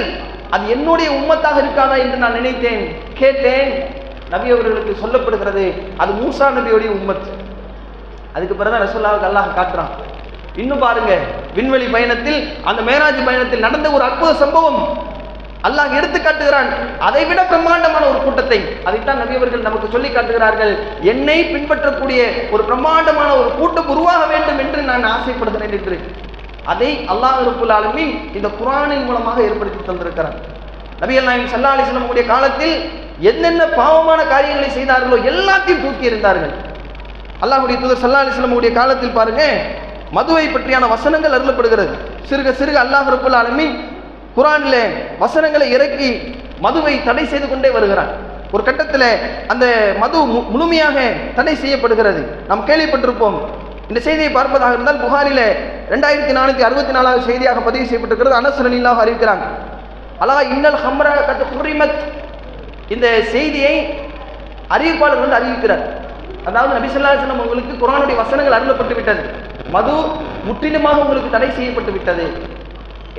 அது என்னுடைய உம்மத்தாக இருக்காதா என்று நான் நினைத்தேன். கேட்டேன். நபி அவர்களுக்கு சொல்லப்படுகிறது, அது மூசா நபியுடைய உம்மத். அதுக்கு பிறகு ரசூலுல்லாஹ்வுக்கு அல்லாஹ் காட்டுறான். இன்னும் பாருங்க, விண்வெளி பயணத்தில், அந்த மேராஜ் பயணத்தில் நடந்த ஒரு அற்புத சம்பவம் அல்லாஹ் எடுத்து காட்டுகிறான். அதை விட பிரம்மாண்டமான ஒரு கூட்டத்தை, அதைத்தான் நபி அவர்கள் நமக்கு சொல்லி காட்டுகிறார்கள். என்னை பின்பற்றக்கூடிய ஒரு பிரம்மாண்டமான ஒரு கூட்டம் உருவாக வேண்டும் என்று நான் ஆசைப்படுகிறேன் என்று. அதை அல்லாஹ் ரப்புல் ஆலமீன் இந்த குர்ஆனின் மூலமாக ஏற்படுத்தி தந்திருக்கிறார். நபிகள் நாயகம் ஸல்லல்லாஹு அலைஹி வஸல்லம் உடைய காலத்தில் என்னென்ன பாவமான காரியங்களை செய்தார்களோ எல்லாத்தையும் தூக்கி எறிந்தார்கள். அல்லாஹ்வுடைய தூதர் ஸல்லல்லாஹு அலைஹி வஸல்லம் உடைய காலத்தில் பாருங்க, மதுவை பற்றியான வசனங்கள் அருளப்படுகிறது. சிறுக சிறுக அல்லாஹ் ரப்புல் ஆலமீன் குர்ஆனிலே வசனங்களை இறக்கி மதுவை தடை செய்து கொண்டே வருகிறான். ஒரு கட்டத்தில் அந்த மது முழுமையாக தடை செய்யப்படுகிறது. நாம் கேள்விப்பட்டிருப்போம். இந்த செய்தியை பார்ப்பதாக இருந்தால் புகாரில 2464வது செய்தியாக பதிவு செய்யப்பட்டிருக்கிறது. அனஸ் ரலியல்லாஹு அறிவிக்கிறாங்க, அலா இன்னல் ஹம்ர கத் ஹுரிமத். இந்த செய்தியை அறிவிப்பாளர் வந்து அறிவிக்கிறார். அதாவது நபி ஸல்லல்லாஹு அலைஹி வஸல்லம் உங்களுக்கு குர்ஆனுடைய வசனங்கள் அருளப்பட்டு விட்டது, மது முற்றிலுமாக உங்களுக்கு தடை செய்யப்பட்டு விட்டது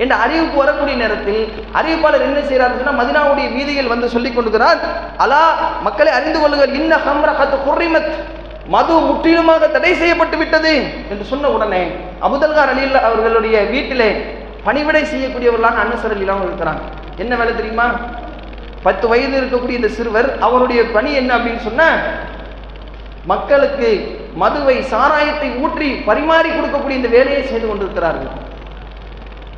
என்ற அறிவிப்பு வரக்கூடிய நேரத்தில் அறிவிப்பாளர் என்ன செய்யறார் சொன்னா, மதீனாவுடைய வீதியில் வந்து சொல்லிக் கொண்டிருக்கிறார், அலா மக்களை அறிந்து கொள்ளுங்கள், இன்ன ஹம்ர கத் ஹுரிமத், மது முற்றிலுமாக தடை செய்யப்பட்டு விட்டது என்று சொன்ன உடனே அபூதல்ஹா ரலியல்லாஹு அவர்களுடைய வீட்டிலே பணிவிடை செய்யக்கூடியவர்களாக அனஸ் ரலியல்லாஹு இருக்கிறாங்க. என்ன வேலை தெரியுமா? 10 வயது இருக்கக்கூடிய இந்த சிறுவர் அவருடைய பணி என்ன அப்படின்னு சொன்னா, மக்களுக்கு மதுவை சாராயத்தை ஊற்றி பரிமாறி கொடுக்கக்கூடிய இந்த வேலையை செய்து கொண்டிருக்கிறார்கள்.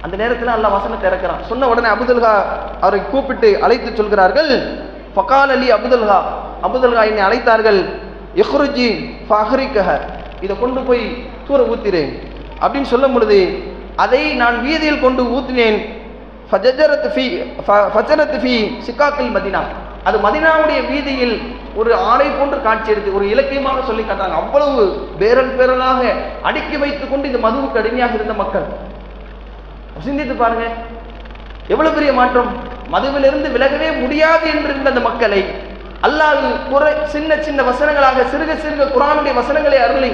அந்த நேரத்தில் அல்லாஹ் வசனத்தை இறக்கிறான். சொன்ன உடனே அபூதல்ஹா அவரை கூப்பிட்டு அழைத்து சொல்கிறார்கள், ஃபகால லி அபூதல்ஹா, அபூதல்ஹா என்னை அழைத்தார்கள், இஹ்ருஜி ஃபஹ்ரிகஹ, இதை கொண்டு போய் தூர ஊத்திரேன் அப்படின்னு சொல்லும் பொழுது அதை நான் வீதியில் கொண்டு ஊத்தினேன். ஃபஜரத் ஃபி சிகாக்கில் மதீனா, அது மதீனாவுடைய வீதியில் ஒரு ஆறை போன்று காட்சி எடுத்து ஒரு இலக்கியமாக சொல்லி காட்டாங்க. அவ்வளவு பேரல் பேரலாக அடுக்கி வைத்துக் கொண்டு இந்த மதுவுக்கு அடிமையாக இருந்த மக்கள். சிந்தித்து பாருங்க, எவ்வளவு பெரிய மாற்றம். மதுவிலிருந்து விலகவே முடியாது என்று இருந்த அந்த மக்களை அல்லாஹ் சின்ன சின்ன வசனங்களாக சிறுக சிறுக குர்ஆனுடைய வசனங்களை அருளி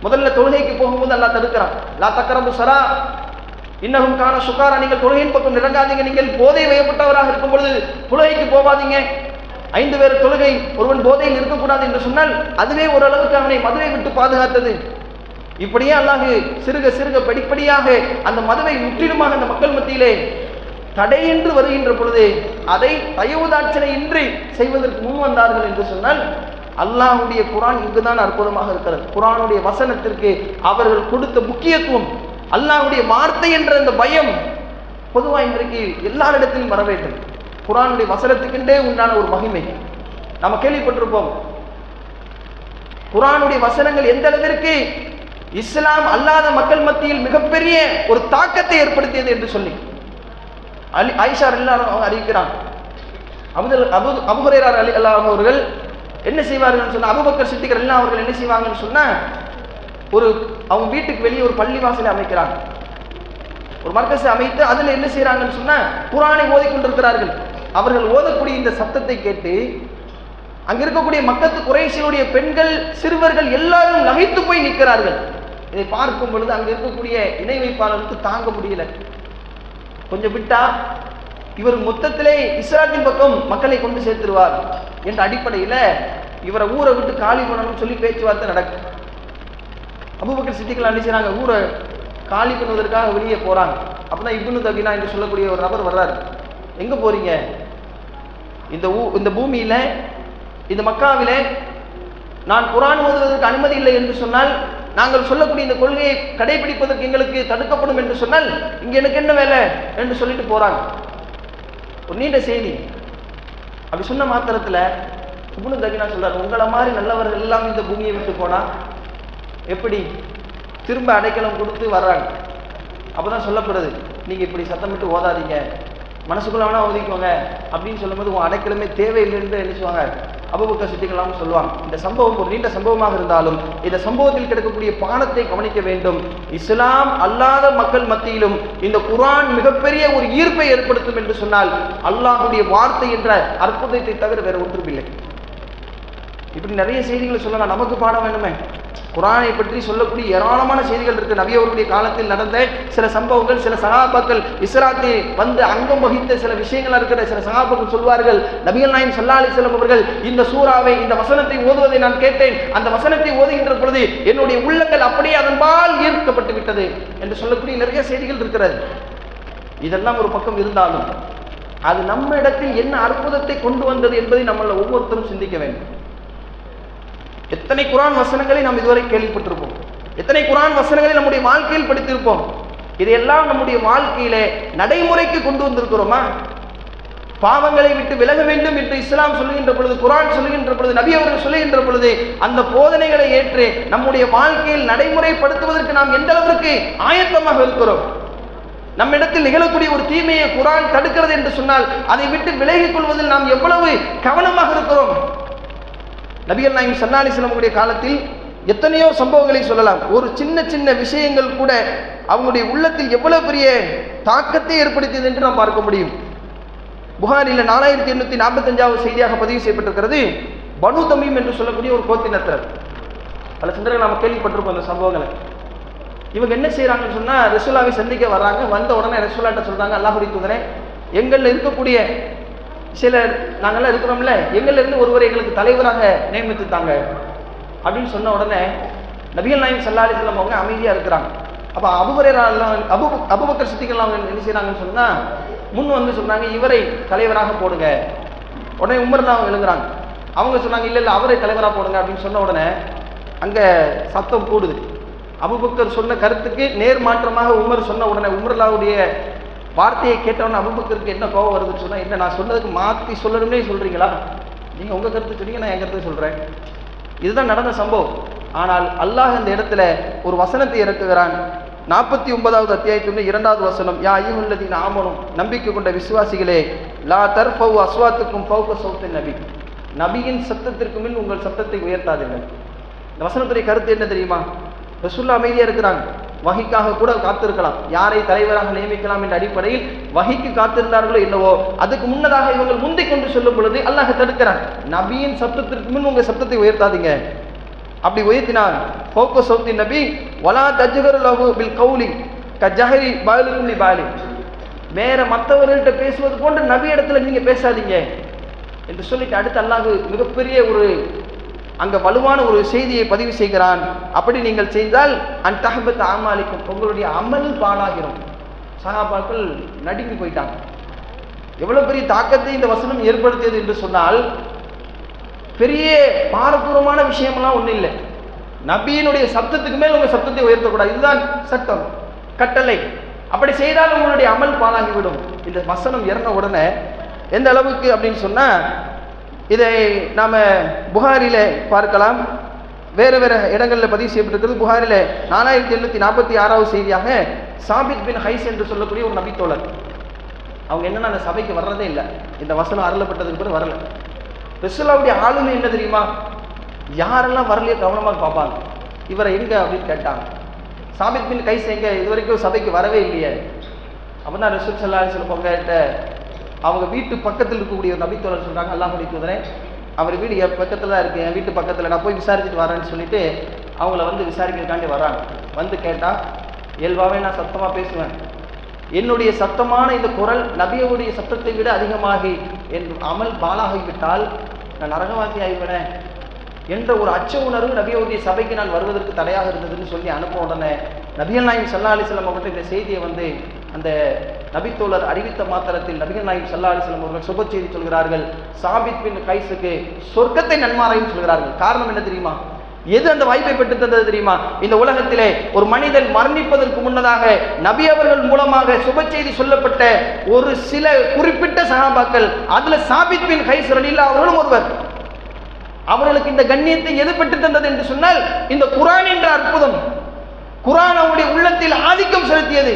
முதல்ல தொழுகைக்கு போகும்போது அல்லாஹ் தடுக்கிறான். லா தக்ரபு ஸலா இன்னஹும் கான சுகாரா, நீங்கள் தொழுகையின் பக்கம் நெருங்காதீங்க, நீங்கள் போதை வயப்பட்டவராக இருக்கும் பொழுது தொழுகைக்கு போகாதீங்க. 5 பேர் தொழுகை, ஒருவன் போதையில் இருக்கக்கூடாது என்று சொன்னால் அதுவே ஓரளவுக்கு அவனை மதுவை விட்டு பாதுகாத்தது. இப்படியே அல்லாஹ் சிறுக சிறுக படிப்படியாக அந்த மதுவை முற்றிலுமாக அந்த மக்கள் மத்தியிலே தடை என்று வருகின்ற பொழுது அதை தயவுதாட்சணை இன்றி செய்வதற்கு முன் வந்தார்கள் என்று சொன்னால் அல்லாஹ்வுடைய குர்ஆன் இங்குதான் அற்புதமாக இருக்கிறது. குர்ஆனுடைய வசனத்திற்கு அவர்கள் கொடுத்த முக்கியத்துவம், அல்லாஹ்வுடைய வார்த்தை என்ற அந்த பயம் பொதுவாக இன்றைக்கு எல்லாரிடத்திலும் வர வேண்டும். குர்ஆனுடைய வசனத்துக்கென்றே உண்டான ஒரு மகிமை நாம் கேள்விப்பட்டிருப்போம். குர்ஆனுடைய வசனங்கள் எந்த அளவிற்கு இஸ்லாம் அல்லாத மக்கள் மத்தியில் மிகப்பெரிய ஒரு தாக்கத்தை ஏற்படுத்தியது என்று சொல்லி ஆயிஷா ரலியல்லாஹு அவங்க அறிவிக்கிறாங்க. அபூ ஹுரைரா ரலியல்லாஹு அவர்கள் என்ன செய்வார்கள் சொன்னா, அபூபக்கர் சித்திக் ரலியல்லாஹு அவர்கள் என்ன செய்வாங்கன்னு சொன்னா, அவங்க வீட்டுக்கு வெளியே ஒரு பள்ளிவாசலை அமைக்கிறாங்க, ஒரு மர்கஸை அமைத்து அதுல என்ன செய்யறாங்கன்னு சொன்னா குர்ஆனை ஓதிக்கொண்டிருக்கிறார்கள். அவர்கள் ஓதக்கூடிய இந்த சத்தத்தை கேட்டு அங்க இருக்கக்கூடிய மக்கத்து குறைஷியுடைய பெண்கள் சிறுவர்கள் எல்லாரும் நகைத்து போய் நிற்கிறார்கள். இதை பார்க்கும் பொழுது அங்க இருக்கக்கூடிய இணை வைப்பாளருக்கு தாங்க முடியல. கொஞ்சம் விட்டா இவர் மொத்தத்திலே இஸ்லாத்தின் பக்கம் மக்களை கொண்டு சேர்த்துருவார் என்ற அடிப்படையில் இவரை ஊரை விட்டு காலி பண்ணணும்னு சொல்லி பேச்சுவார்த்தை நடக்கும். அபூபக்கர் சித்திக்கள் அனுப்பிச்சாங்க, ஊரை காலி பண்ணுவதற்காக வெளியே போறாங்க. அப்பதான் இப்னு தபீனா என்று சொல்லக்கூடிய ஒரு நபர் வர்றாரு. எங்க போறீங்க? இந்த பூமியில இந்த மக்காவிலே நான் குர்ஆன் ஓதுவதற்கு அனுமதி இல்லை என்று சொன்னால், நாங்கள் சொல்லக்கூடிய இந்த கொள்கையை கடைபிடிப்பதற்கு எங்களுக்கு தடுக்கப்படும் என்று சொன்னால் இங்க எனக்கு என்ன வேலை என்று சொல்லிட்டு போறாங்க. ஒரு நீண்ட செய்தி. அப்படி சொன்ன மாத்திரத்துல இப்னு தபீனா சொல்றாரு, உங்களை மாதிரி நல்லவர்கள் எல்லாம் இந்த பூமியை விட்டு போனா எப்படி திரும்ப அடைக்கலம் கொடுத்து வர்றாங்க. அப்பதான் சொல்லப்படுது, நீங்க இப்படி சத்தமிட்டு ஓதாதீங்க, மனசுக்குள்ள வேணா ஓதிக்கோங்க அப்படின்னு சொல்லும்போது உங்க அடைக்கலமே தேவையில்லைன்னு நினைச்சுவாங்க. அபூபக்கர் சித்திக்லாம் சொல்லுவாங்க. இந்த சம்பவம் ஒரு நீண்ட சம்பவமாக இருந்தாலும் இந்த சம்பவத்தில் கிடைக்கக்கூடிய பாடத்தை கவனிக்க வேண்டும். இஸ்லாம் அல்லாத மக்கள் மத்தியிலும் இந்த குர்ஆன் மிகப்பெரிய ஒரு ஈர்ப்பை ஏற்படுத்தும் என்று சொன்னால் அல்லாஹ்வுடைய வார்த்தை என்ற அற்புதத்தை தவிர வேற ஒன்றுமில்லை. இப்படி நிறைய செய்திகளை சொல்லலாம், நமக்கு பாடம் வேணுமே. குர்ஆனை பற்றி சொல்லக்கூடிய ஏராளமான செய்திகள் இருக்கு. நபி அவர்களுடைய காலத்தில் நடந்த சில சம்பவங்கள், சில சஹாபாக்கள் இஸ்ராத்தை வந்து அங்கம் வகித்த சில விஷயங்கள் இருக்கிற சில சஹாபாக்கள் சொல்வார்கள், நபிகள் நாயகம் ஸல்லல்லாஹு அலைஹி வஸல்லம் அவர்கள் இந்த சூராவை இந்த வசனத்தை ஓதுவதை நான் கேட்டேன், அந்த வசனத்தை ஓதுகின்ற பொழுது என்னுடைய உள்ளங்கள் அப்படியே அதன்பால் ஈர்க்கப்பட்டு விட்டது என்று சொல்லக்கூடிய நிறைய செய்திகள் இருக்கிறது. இதெல்லாம் ஒரு பக்கம் இருந்தாலும் அது நம்ம இடத்தில் என்ன அற்புதத்தை கொண்டு வந்தது என்பதை நம்மள ஒவ்வொருத்தரும் சிந்திக்க வேண்டும். எத்தனை குர்ஆன் வசனங்களை நாம் இதுவரை கேள்விப்பட்டிருப்போம், எத்தனை குர்ஆன் வசனங்களை நம்முடைய வாழ்க்கையில் படித்திருப்போம். இதையெல்லாம் நம்முடைய வாழ்க்கையிலே நடைமுறைக்கு கொண்டு வந்திருக்கிறோமா? பாவங்களை விட்டு விலக வேண்டும் என்று இஸ்லாம் சொல்லுகின்ற பொழுது, குர்ஆன் சொல்லுகின்ற பொழுது, நபி அவர்கள் சொல்லுகின்ற பொழுது அந்த போதனைகளை ஏற்று நம்முடைய வாழ்க்கையில் நடைமுறைப்படுத்துவதற்கு நாம் எந்த அளவிற்கு ஆயத்தமாக இருக்கிறோம்? நம்மிடத்தில் நிகழக்கூடிய ஒரு தீமையை குர்ஆன் தடுக்கிறது என்று சொன்னால் அதை விட்டு விலகிக் கொள்வதில் நாம் எவ்வளவு கவனமாக இருக்கிறோம். நபிகள் நாயகம் ஸல்லல்லாஹு அலைஹி வஸல்லம் காலத்தில் எத்தனையோ சம்பவங்களை சொல்லலாம். ஒரு சின்ன சின்ன விஷயங்கள் கூட அவங்களுடைய உள்ளத்தில் எவ்வளவு பெரிய தாக்கத்தை ஏற்படுத்தியது என்று நாம் பார்க்க முடியும். புகாரில 4845வது செய்தியாக பதிவு செய்யப்பட்டிருக்கிறது. பனு தமீம் என்று சொல்லக்கூடிய ஒரு கோத்தினத்தர், பல சிந்தர்கள் நாம கேள்விப்பட்டிருப்போம் அந்த சம்பவங்களை. இவங்க என்ன செய்யறாங்கன்னு சொன்னா, ரசூலுல்லாஹை சந்திக்க வர்றாங்க. வந்த உடனே ரசூலுல்லாஹ்ட்ட சொல்றாங்க, அல்லாஹ்வுடைய தூதரே, எங்கள்ல இருக்கக்கூடிய சிலர் நாங்கெல்லாம் இருக்கிறோம்ல, எங்கள்ல இருந்து ஒருவரை எங்களுக்கு தலைவராக நியமித்துட்டாங்க அப்படின்னு சொன்ன உடனே நபிகள் நாயகம் ஸல்லல்லாஹு அலைஹி வஸல்லம் அவங்க அமைதியா இருக்கிறாங்க. அப்ப அபூபக்கர் சித்திக் அவங்க என்ன செய்யறாங்கன்னு சொன்னா, முன் வந்து சொன்னாங்க, இவரை தலைவராக போடுங்க. உடனே உமர் தான் எழுதுறாங்க. அவங்க சொன்னாங்க, இல்ல இல்ல அவரை தலைவராக போடுங்க அப்படின்னு சொன்ன உடனே அங்க சத்தம் கூடுது. அபூபக்கர் சொன்ன கருத்துக்கு நேர் மாற்றமாக உமர் சொன்ன உடனே உமர்லாவுடைய வார்த்தையை கேட்டவொடனே அபூபக்கருக்கு என்ன கோபம் வருதுன்னு சொன்னா, என்ன நான் சொன்னதுக்கு மாற்றி சொல்லணும்னே சொல்றீங்களா? நீங்க உங்க கருத்து சொன்னீங்க, நான் என் கருத்து சொல்றேன். இதுதான் நடந்த சம்பவம். ஆனால் அல்லாஹ் இந்த இடத்துல ஒரு வசனத்தை இறக்குகிறான். 49வது அத்தியாயத்தின் 2வது வசனம், யா அய்யுஹல்லதீன ஆமனு, நம்பிக்கை கொண்ட விசுவாசிகளே, லா தர்ஃபவு அஸ்வாத்துக்கும் ஃபௌக ஸௌத்தின் நபி, நபியின் சத்தத்திற்கு முன் உங்கள் சத்தத்தை உயர்த்தாதீர்கள். இந்த வசனத்துடைய கருத்து என்ன தெரியுமா? ரசூலுல்லாஹ் அமைதியா இருக்கிறாங்க, வஹிக்காக கூட காத்திருக்கலாம், யாரை தலைவராக நியமிக்கலாம் என்ற அடிப்படையில் வஹிக்கு காத்திருந்தார்களோ என்னவோ, அதுக்கு முன்னதாக இவங்க முந்திக் கொண்டு சொல்லும் பொழுது அல்லாஹ் தடுக்கிறான், நபியின் சத்தத்திற்கு முன் உங்க சத்தத்தை உயர்த்தாதீங்க. அப்படி உயர்த்தினார் ஃபௌக ஸௌத்தின் நபி வலா தஜ்ஹரு லஹு பில் கௌலி கஜஹரி பாலிக்கும் லிபாலி, வேற மற்றவர்கள்ட்ட பேசுவது போன்று நபி இடத்துல நீங்க பேசாதீங்க என்று சொல்லிட்டு அடுத்து அல்லாஹ் மிகப்பெரிய ஒரு அங்க வலுவான ஒரு செய்தியை பதிவு செய்கிறான். அப்படி நீங்கள் செய்தால் அன் தஹபத் அமாலிக்கும், உங்களுடைய அமல் பாழாகிறோம். சஹாபாக்கள் நடுங்கி போயிட்டாங்க. எவ்வளவு பெரிய தாக்கத்தை இந்த வசனம் ஏற்படுத்தியது என்று சொன்னால், பெரிய பாரதூரமான விஷயமெல்லாம் ஒன்றும் இல்லை. நபியினுடைய சப்தத்துக்கு மேல் உங்க சப்தத்தை உயர்த்தக்கூடாது, இதுதான் சட்டம், கட்டளை. அப்படி செய்தால் உங்களுடைய அமல் பாழாகிவிடும். இந்த வசனம் இறந்த உடனே எந்த அளவுக்கு அப்படின்னு சொன்னா, இதை நாம புகாரில பார்க்கலாம், வேறு வேறு இடங்களில் பதிவு செய்யப்பட்டிருக்கிறது. புகாரில 4846வது செய்தியாக சாபித் பின் ஹைஸ் என்று சொல்லக்கூடிய ஒரு நபித்தோழர், அவங்க என்னன்னா அந்த சபைக்கு வர்றதே இல்லை. இந்த வசனம் அருளப்பட்டதுக்கு பிறகு வரல. ரசூலுல்லாஹ்வுடைய ஆளுமை என்ன தெரியுமா? யாரெல்லாம் வரலையோ கவனமாக பார்ப்பாங்க. இவரை எங்க அப்படின்னு கேட்டாங்க. சாபித் பின் கைஸ் எங்க, இது வரைக்கும் சபைக்கு வரவே இல்லையே. அப்பதான் ரசூல் ஸல்லல்லாஹு அலைஹி வஸல்லம் அவங்ககிட்ட அவங்க வீட்டு பக்கத்தில் இருக்கக்கூடிய ஒரு நபித்தோழர் சொல்றாங்க, அல்லாஹ்வுடைய தூதரே, அவர் வீடு என் பக்கத்துல தான் இருக்கு, என் வீட்டு பக்கத்துல, நான் போய் விசாரிச்சுட்டு வரேன்னு சொல்லிட்டு அவங்கள வந்து விசாரிக்கிறதுக்காண்டி வர்றாங்க. வந்து கேட்டா, இயல்பாவே நான் சத்தமா பேசுவேன், என்னுடைய சத்தமான இந்த குரல் நபியுடைய சத்தத்தை விட அதிகமாகி என் அமல் பாலாகிவிட்டால் நான் நரகவாசி ஆகிவினேன் என்ற ஒரு அச்ச உணர்வு நபியுடைய சபைக்கு நான் வருவதற்கு தடையாக இருந்ததுன்னு சொல்லி அனுப்ப உடனே நபிகள் நாயகம் ஸல்லல்லாஹு அலைஹி வஸல்லம் அவர்கள் இந்த செய்தியை வந்து அந்த நபித்தோழர் அறிவித்த மாத்திரத்தில் நபிகள் நாயகம் ஸல்லல்லாஹு அலைஹி வஸல்லம் அவர்கள் சுப செய்தி சொல்கிறார்கள். சாபித் பின் கைஸுக்கு சொர்க்கத்தை நன்மாராயம் சொல்கிறார்கள். காரணம் என்ன தெரியுமா? எது அந்த வாய்ப்பை பெற்று தந்தது தெரியுமா? இந்த உலகத்திலே ஒரு மனிதன் மரணிப்பதற்கு முன்னதாக நபி அவர்கள் மூலமாக சுப செய்தி சொல்லப்பட்ட ஒரு சில குறிப்பிட்ட சஹாபாக்கள், அதுல சாபித் பின் கைஸ் ரலியல்லாஹு அவர்களும் ஒருவர். அவர்களுக்கு இந்த கண்ணியத்தை எது பெற்று தந்தது என்று சொன்னால், இந்த குர்ஆன் என்ற அற்புதம். குர்ஆன் அவருடைய உள்ளத்தில் ஆதிக்கம் செலுத்தியது,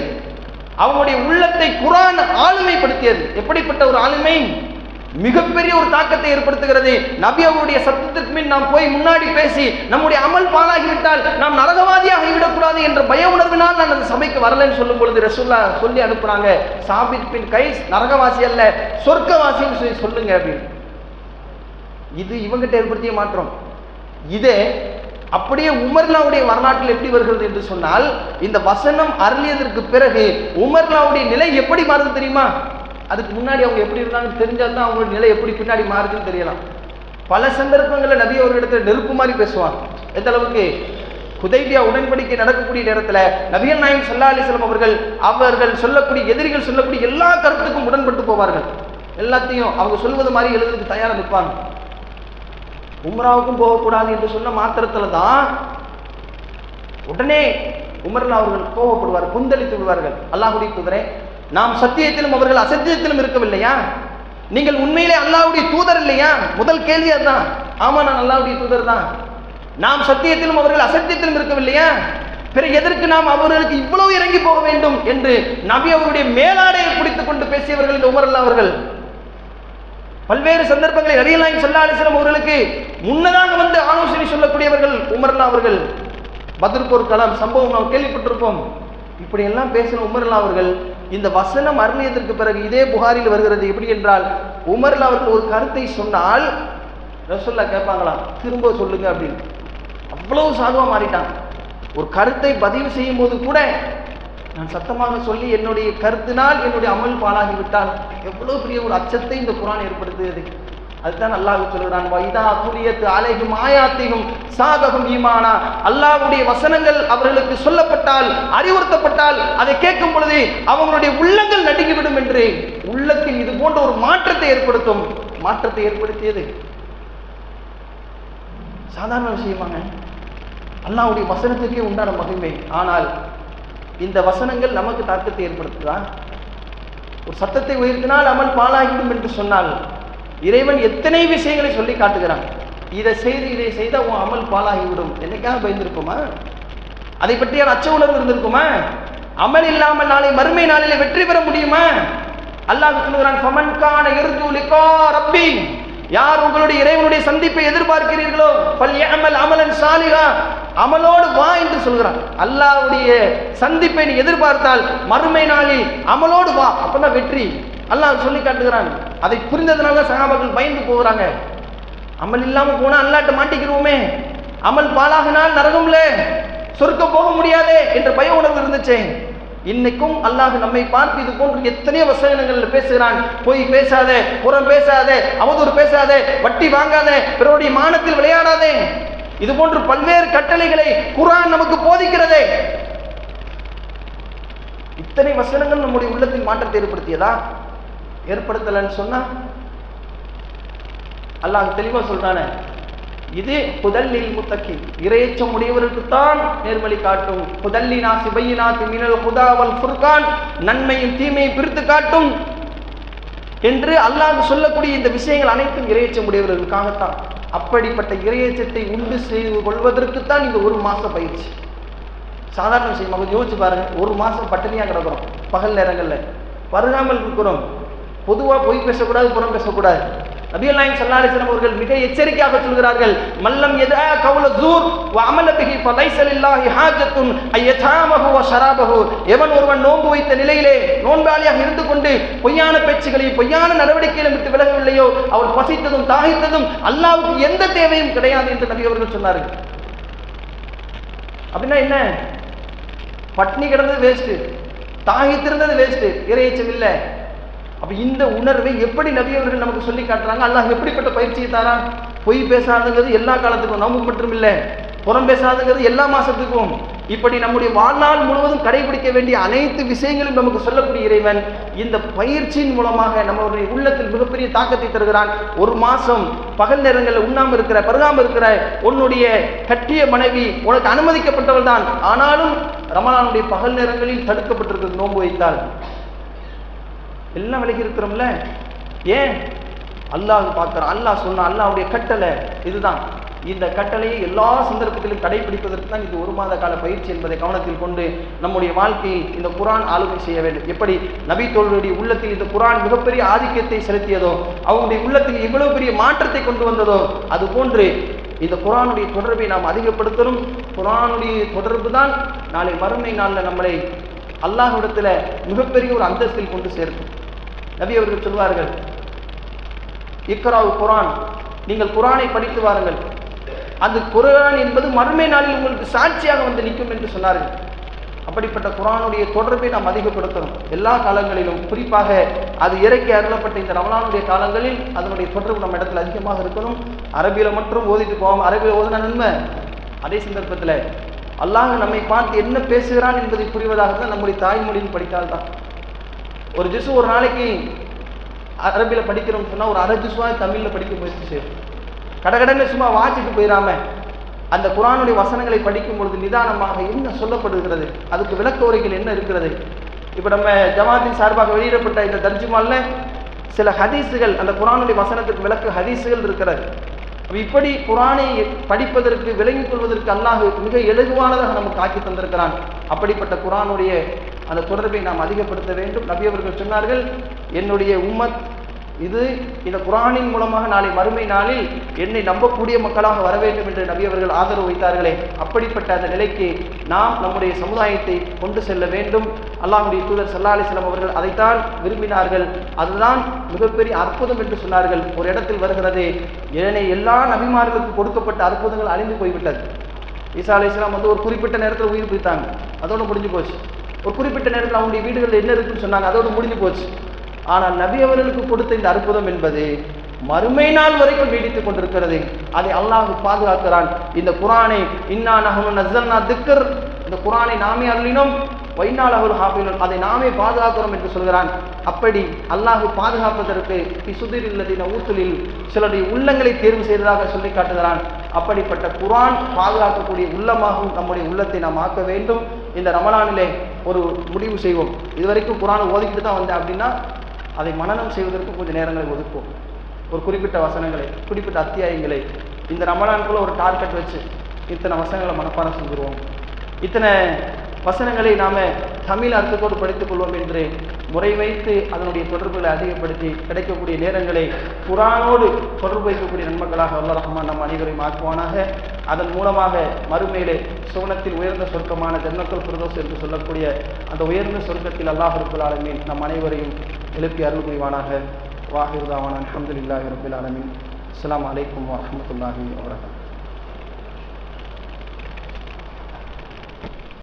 அவங்களுடைய உள்ளத்தை குர்ஆன் ஆளுமைப்படுத்தியது. எப்படிப்பட்ட ஒரு ஆளுமை? மிகப்பெரிய ஒரு தாக்கத்தை ஏற்படுத்துகிறது. நபி அவருடைய சத்தத்திற்கு பின் நாம் போய் முன்னாடி பேசி நம்முடைய அமல் பாழாகிவிட்டால் நாம் நரகவாதியாக விடக்கூடாது என்ற பய உணர்வினால் நான் அந்த சபைக்கு வரலன்னு சொல்லும் பொழுது ரசூலுல்லாஹ் சொல்லி அனுப்புறாங்க, சாபித் பின் கைஸ் நரகவாசி அல்ல, சொர்க்கவாசின்னு சொல்லி சொல்லுங்க அப்படின்னு. இது இவங்கிட்ட ஏற்படுத்திய மாற்றம். இதே அப்படியே உமர்லாவுடைய வரலாற்றில் எப்படி வருகிறது என்று சொன்னால், இந்த வசனம் அருளியதற்கு பிறகு உமர்லாவுடைய நிலை எப்படி மாறுது தெரியுமா? அதுக்கு முன்னாடி அவங்க எப்படி இருந்தாங்கன்னு தெரிஞ்சால்தான் அவங்களுடைய நிலை எப்படி பின்னாடி மாறுதுன்னு தெரியலாம். பல சந்தர்ப்பங்களில் நபி அவர்களிடத்தில் நெருப்பு மாதிரி பேசுவாங்க. எந்த அளவுக்கு? ஹுதைபியா உடன்படிக்கை நடக்கக்கூடிய நேரத்தில் நபிகள் நாயகம் ஸல்லல்லாஹு அலைஹி வஸல்லம் அவர்கள் சொல்லக்கூடிய எதிரிகள் சொல்லக்கூடிய எல்லா கருத்துக்கும் உடன்பட்டு போவார்கள். எல்லாத்தையும் அவங்க சொல்வது மாதிரி எழுதுறதுக்கு தயாராக நிற்பாங்க. உம்ராவுக்கும் போகக்கூடாது என்று சொன்ன மாத்திரத்துல தான் உடனே உமர்லா அவர்கள் கோபப்படுவார், கொந்தளித்து விடுவார்கள். அல்லாஹ்வுடைய தூதரே, நாம் சத்தியத்திலும் அவர்கள் அசத்தியத்திலும் இருக்கவில்லையா? நீங்கள் உண்மையிலே அல்லாஹ்வுடைய தூதர் இல்லையா? முதல் கேள்வி அதுதான். ஆமா, நான் அல்லாஹ்வுடைய தூதர் தான். நாம் சத்தியத்திலும் அவர்கள் அசத்தியத்திலும் இருக்கவில்லையா? பிறகு எதற்கு நாம் அவர்களுக்கு இவ்வளவு இறங்கி போக வேண்டும் என்று நபி அவருடைய மேலாடையை பிடித்துக் கொண்டு பேசியவர்கள் இந்த உமர் அல்லாஹ் அவர்கள். பல்வேறு சந்தர்ப்பங்களில் நபி நாயகம் ஸல்லல்லாஹு அலைஹி வஸல்லம் அவர்களுக்கு முன்னதாக வந்து ஆலோசனை சொல்லக்கூடியவர்கள் உமர் அல்லாஹ் அவர்கள். பத்ர் போர் களம் சம்பவம் நாம் கேள்விப்பட்டிருப்போம். இப்படி எல்லாம் பேசின உமர் அல்லாஹ் அவர்கள் இந்த வசனம் அருளியதற்கு பிறகு இதே புகாரில் வருகிறது. எப்படி என்றால், உமர் அல்லாஹ் அவர்கள் ஒரு கருத்தை சொன்னால் ரசூலுல்லாஹ் கேட்பாங்களாம், திரும்ப சொல்லுங்க அப்படின்னு. அவ்வளவு சாதுவா மாறிட்டாங்க. ஒரு கருத்தை பதிவு செய்யும் போது கூட நான் சத்தமாக சொல்லி என்னுடைய கருத்தினால் என்னுடைய அமல் பாழாகிவிட்டால் எவ்வளவு பெரிய ஒரு அச்சத்தை இந்த குர்ஆன் ஏற்படுத்துகிறது. அதுதான் அல்லாஹ் சொல்கிறான், வைதா குலியத் அலைஹிம் ஆயாத்திஹும் சாதஹும் ஈமானா. அல்லாஹ்வுடைய வசனங்கள் அவர்களுக்கு சொல்லப்பட்டால், அறிவுறுத்தப்பட்டால், அதை கேட்கும் பொழுது அவங்களுடைய உள்ளங்கள் நடுங்கிவிடும் என்று உள்ளத்தில் இது போன்ற ஒரு மாற்றத்தை ஏற்படுத்தும். மாற்றத்தை ஏற்படுத்தியது சாதாரண விஷயமாங்க. அல்லாஹ்வுடைய வசனத்துக்கே உண்டான மகிமை. ஆனால் இந்த வசனங்கள் நமக்கு தாக்கத்தை ஏற்படுத்துதா? ஒரு சத்தத்தை உயர்த்தினால் அமல் பாழாகிவிடும் என்று சொன்னால் இறைவன் எத்தனை விஷயங்களை சொல்லி காட்டுகிறான். இதை செய்தால் உன் அமல் பாழாகிவிடும். என்னைக்காக பயந்திருக்குமா? அதை பற்றியான அச்ச உணர்வு இருந்திருக்குமா? அமல் இல்லாமல் நாளை மறுமை நாளிலே வெற்றி பெற முடியுமா? அல்லாஹ் சொல்கிறான், ஃபமன் கான யர்ஜு லிகா ரப்பி. யார் உங்களுடைய இறைவனுடைய சந்திப்பை எதிர்பார்க்கிறீர்களோ ஃபல்யஅமல் அமலன் சாலிஹா, அமலோடு வா என்று சொல்கிறான். அல்லாஹ்வுடைய சந்திப்பை நீ எதிர்பார்த்தால் மறுமை நாளில் அமலோடு வா, அப்பதான் வெற்றி. அல்லாஹ் சொல்லி காட்டுகிறான். அதை புரிந்ததுனால சஹாபாக்கள் பயந்து போகிறாங்க. அமல் இல்லாம போனா அல்லாஹ்ட்ட மாட்டிக்கிறோமே, அமல் பாழாகினால் நரகம்ல சொர்க்கம் போக முடியாதே என்ற பய உணர்வு இருந்துச்சு. இன்னைக்கும் அல்லாஹ் நம்மை பார்த்து இது போன்று எத்தனையோ வசனங்கள் பேசுகிறான். பொய் பேசாதே, புறம் பேசாதே, அவதூறு பேசாதே, வட்டி வாங்காதே, பிறருடைய மானத்தில் விளையாடாதே, இது போன்று பல்வேறு கட்டளைகளை குர்ஆன் நமக்கு போதிக்கிறதே. இத்தனை வசனங்கள் நம்முடைய உள்ளத்தில் மாற்றத்தை ஏற்படுத்தியதா? ஏற்படுத்தலன்னு சொன்னா அல்லாஹ் தெளிவா சொல்றானே, இது ஹுதல்லில் முத்தகீன், இறையச்சம் உடையவருக்கு தான் நேர்வழி காட்டும். ஹுதல்லினா சிபையினாத் மினல் ஹுதா வல் ஃபுர்கான், நன்மையும் தீமையும் பிரித்து காட்டும் என்று அல்லாஹ் சொல்லக்கூடிய இந்த விஷயங்கள் அனைத்தும் இறையச்சம் உடையவர்களுக்காகத்தான். அப்படிப்பட்ட இறையச்சத்தை உண்டு செய்து கொள்வதற்குத்தான் இந்த ஒரு மாச பயிற்சி. சாதாரண விஷயம். அவங்க யோசிச்சு பாருங்க, ஒரு மாசம் பட்டினியா கிடக்கிறோம், பகல் நேரங்கள்ல பருகாமல் இருக்கிறோம். பொதுவா பொய் பேசக்கூடாது, புறம் பேசக்கூடாது. நபிகள் நாயகம் ஸல்லல்லாஹு அலைஹி வஸல்லம் அவர்கள் மிக எச்சரிக்கையாக சொல்கிறார்கள், மல்லம் யதா கவுல ஸூர் வ அமல பிஹி ஃபலைஸ லில்லாஹி ஹாஜத்துன் அய்யதாமஹு வ ஷராபஹு. எவன் ஒருவன் நோன்பு வைத்த நிலையிலே நோன்பாளியாக இருந்து கொண்டு பொய்யான பேச்சுகளையும் பொய்யான நடவடிக்கைகளை விட்டு விலகவில்லையோ அவர் பசித்ததும் தாகித்ததும் அல்லாஹ்வுக்கு எந்த தேவையும் கிடையாது என்று நபி அவர்கள் சொன்னார்கள். அப்படின்னா என்ன? பட்னி கிடந்தது வேஸ்ட், தாகித்திருந்தது வேஸ்ட், இறையச்சம் இல்லை. அப்ப இந்த உணர்வை எப்படி நபி அவர்கள் நமக்கு சொல்லி காட்டுறாங்க? அல்லாஹ் எப்படிப்பட்ட பயிற்சியை தாரான்? பொய் பேசாதுங்கிறது எல்லா காலத்துக்கும், நமக்கு மட்டும் இல்லை, புறம் பேசாதுங்கிறது எல்லா மாசத்துக்கும். இப்படி நம்முடைய வாழ்நாள் முழுவதும் கடைபிடிக்க வேண்டிய அனைத்து விஷயங்களும் நமக்கு சொல்லக்கூடிய இறைவன் இந்த பயிற்சியின் மூலமாக நம்மளுடைய உள்ளத்தில் மிகப்பெரிய தாக்கத்தை தருகிறான். ஒரு மாசம் பகல் நேரங்களில் உண்ணாம இருக்கிற, பருகாம இருக்கிற உன்னுடைய கட்டிய மனைவி உனக்கு அனுமதிக்கப்பட்டவள் தான், ஆனாலும் ரமலானுடைய பகல் நேரங்களில் தடுக்கப்பட்டிருக்கிறது நோன்பு வைத்தால். எல்லாம் விலகி இருக்கிறோம்ல. ஏன்? அல்லாஹ் பார்க்கிறான். அல்லாஹ் சொன்ன அல்லாஹ்வுடைய கட்டளை இதுதான். இந்த கட்டளையை எல்லா சந்தர்ப்பத்திலும் கடைபிடிப்பதற்கு தான் இது ஒரு மாத கால பயிற்சி என்பதை கவனத்தில் கொண்டு நம்முடைய வாழ்க்கையில் இந்த குர்ஆன் ஆளுகை செய்ய வேண்டும். எப்படி நபி தோழருடைய உள்ளத்தில் இந்த குர்ஆன் மிகப்பெரிய ஆதிக்கத்தை செலுத்தியதோ, அவங்களுடைய உள்ளத்தில் இவ்வளவு பெரிய மாற்றத்தை கொண்டு வந்ததோ, அது போன்று இந்த குர்ஆனுடைய தொடர்பை நாம் அதிகப்படுத்தணும். குர்ஆனுடைய தொடர்பு தான் நாளை மறுமை நாளில் நம்மளை அல்லாஹ்விடத்துல மிகப்பெரிய ஒரு அந்தஸ்தில் கொண்டு சேர்க்கும். நபி அவர்கள் சொல்வார்கள், இக்ராவு குர்ஆன், நீங்கள் குர்ஆனை படித்து வாருங்கள், அந்த குர்ஆன் என்பது மறுமை நாளில் உங்களுக்கு சாட்சியாக வந்து நிற்கும் என்று சொன்னார்கள். அப்படிப்பட்ட குர்ஆனுடைய தொடர்பை நாம் அதிகப்படுத்தணும் எல்லா காலங்களிலும். குறிப்பாக அது இறக்கி அருளப்பட்ட இந்த ரமலானுடைய காலங்களில் அதனுடைய தொடர்பு நம்ம இடத்துல அதிகமாக இருக்கணும். அரபியில மட்டும் ஓதிட்டு போவோம், அரபியில் ஓதுன நன்மை. அதே சந்தர்ப்பத்தில் அல்லாஹ் நம்மை பார்த்து என்ன பேசுகிறான் என்பதை புரிவதாக தான் நம்முடைய தாய்மொழியில் படித்தால்தான். ஒரு ஜுசு ஒரு நாளைக்கு அரபியில் படிக்கிறோம்னு சொன்னால் ஒரு அரை ஜுசுவா தமிழில் படிக்க முயற்சி செய்யும். கடகடன்னு சும்மா வாசிட்டு போயிடாம அந்த குர்ஆனுடைய வசனங்களை படிக்கும் பொழுது நிதானமாக என்ன சொல்லப்படுகிறது, அதுக்கு விளக்க உரைகள் என்ன இருக்கிறது. இப்போ நம்ம ஜமாத்தின் சார்பாக வெளியிடப்பட்ட இந்த தர்ஜுமால்ல சில ஹதீஸுகள், அந்த குர்ஆனுடைய வசனத்துக்கு விளக்க ஹதீஸுகள் இருக்கிறது. இப்படி குர்ஆனை படிப்பதற்கு விளங்கிக் கொள்வதற்கு அல்லாஹ் மிக இலகுவானதாக நமக்கு ஆக்கி தந்திருக்கிறான். அப்படிப்பட்ட குர்ஆனுடைய அந்த தொடர்பை நாம் அதிகப்படுத்த வேண்டும். நபி அவர்கள் சொன்னார்கள், என்னுடைய உம்மத் இது இந்த குர்ஆனின் மூலமாக நாளை மறுமை நாளில் என்னை நம்பக்கூடிய மக்களாக வர வேண்டும் என்று நபி அவர்கள் ஆதரவு வைத்தார்களே, அப்படிப்பட்ட அந்த நிலைக்கு நாம் நம்முடைய சமுதாயத்தை கொண்டு செல்ல வேண்டும். அல்லாஹ்வுடைய தூதர் ஸல்லல்லாஹு அலைஹி வஸல்லம் அவர்கள் அதைத்தான் விரும்பினார்கள். அதுதான் மிகப்பெரிய அற்புதம் என்று சொன்னார்கள். ஒரு இடத்தில் வருகிறது, ஏனைய எல்லா நபிமார்களுக்கு கொடுக்கப்பட்ட அற்புதங்கள் அழிந்து போய்விட்டது. ஈசா அலைஹிஸ்ஸலாம் ஒரு குறிப்பிட்ட நேரத்தில் உயிர் பிரித்தாங்க, அதோடு முடிஞ்சு போச்சு. ஒரு குறிப்பிட்ட நேரத்தில் அவங்களுடைய வீடுகளில் என்ன இருக்குன்னு சொன்னாங்க, அதோடு முடிஞ்சு போச்சு. ஆனால் நபி அவர்களுக்கு கொடுத்த இந்த அற்புதம் என்பது மறுமை நாள் வரைக்கும் நீடித்துக் கொண்டிருக்கிறது. அதை அல்லாஹ் பாதுகாக்கிறான். இந்த குர்ஆனை இன்னா நஹ்னு நஸல்னா திக்ர், இந்த குர்ஆனை நாமே அருளினோம், வ இன்னா லஹு ஹாஃபிலூன், அதை நாமே பாதுகாக்கிறோம் என்று சொல்கிறான். அப்படி அல்லாஹ் பாதுகாப்பதற்கு பிசுதிரில்லதீன ஊத்துலில் சிலருடைய உள்ளங்களை தேர்வு செய்ததாக சொல்லி காட்டுகிறான். அப்படிப்பட்ட குர்ஆன் பாதுகாக்கக்கூடிய உள்ளமாகவும் நம்முடைய உள்ளத்தை நாம் ஆக்க வேண்டும். இந்த ரமலானிலே ஒரு முடிவு செய்வோம். இதுவரைக்கும் குர்ஆனை ஓதிக்கிட்டு தான் வந்தேன் அப்படின்னா அதை மனனம் செய்வதற்கு கொஞ்சம் நேரங்களை ஒதுக்குவோம். ஒரு குறிப்பிட்ட வசனங்களை, குறிப்பிட்ட அத்தியாயங்களை இந்த ரமலானுக்குள்ள ஒரு டார்கெட் வச்சு இத்தனை வசனங்களை மனப்பாடம் செஞ்சுருவோம், இத்தனை வசனங்களை நாம தமிழ் அர்த்தத்தோடு படித்துக் கொள்வோம் என்று முறை வைத்து அதனுடைய தொடர்புகளை அதிகப்படுத்தி கிடைக்கக்கூடிய நேரங்களை குர்ஆனோடு தொடர்பு வைக்கக்கூடிய நன்மக்களாக அல்லாஹ் ரஹ்மான் நம் அனைவரையும் ஆக்குவானாக. அதன் மூலமாக மறுமையிலே சுவனத்தில் உயர்ந்த சொர்க்கமான ஜன்னத்துல் ஃபிர்தௌஸ் என்று சொல்லக்கூடிய அந்த உயர்ந்த சொர்க்கத்தில் அல்லாஹ் ரப்பல் ஆலமீன் நம் அனைவரையும் எழுப்பி அருள் புரிவானாக. வாஹிர் தாவானா அல்ஹம்துலில்லாஹி ரப்பில் ஆலமீன். அஸ்ஸலாமு அலைக்கும் வரஹ்மத்துல்லாஹி வபரகாத்துஹு.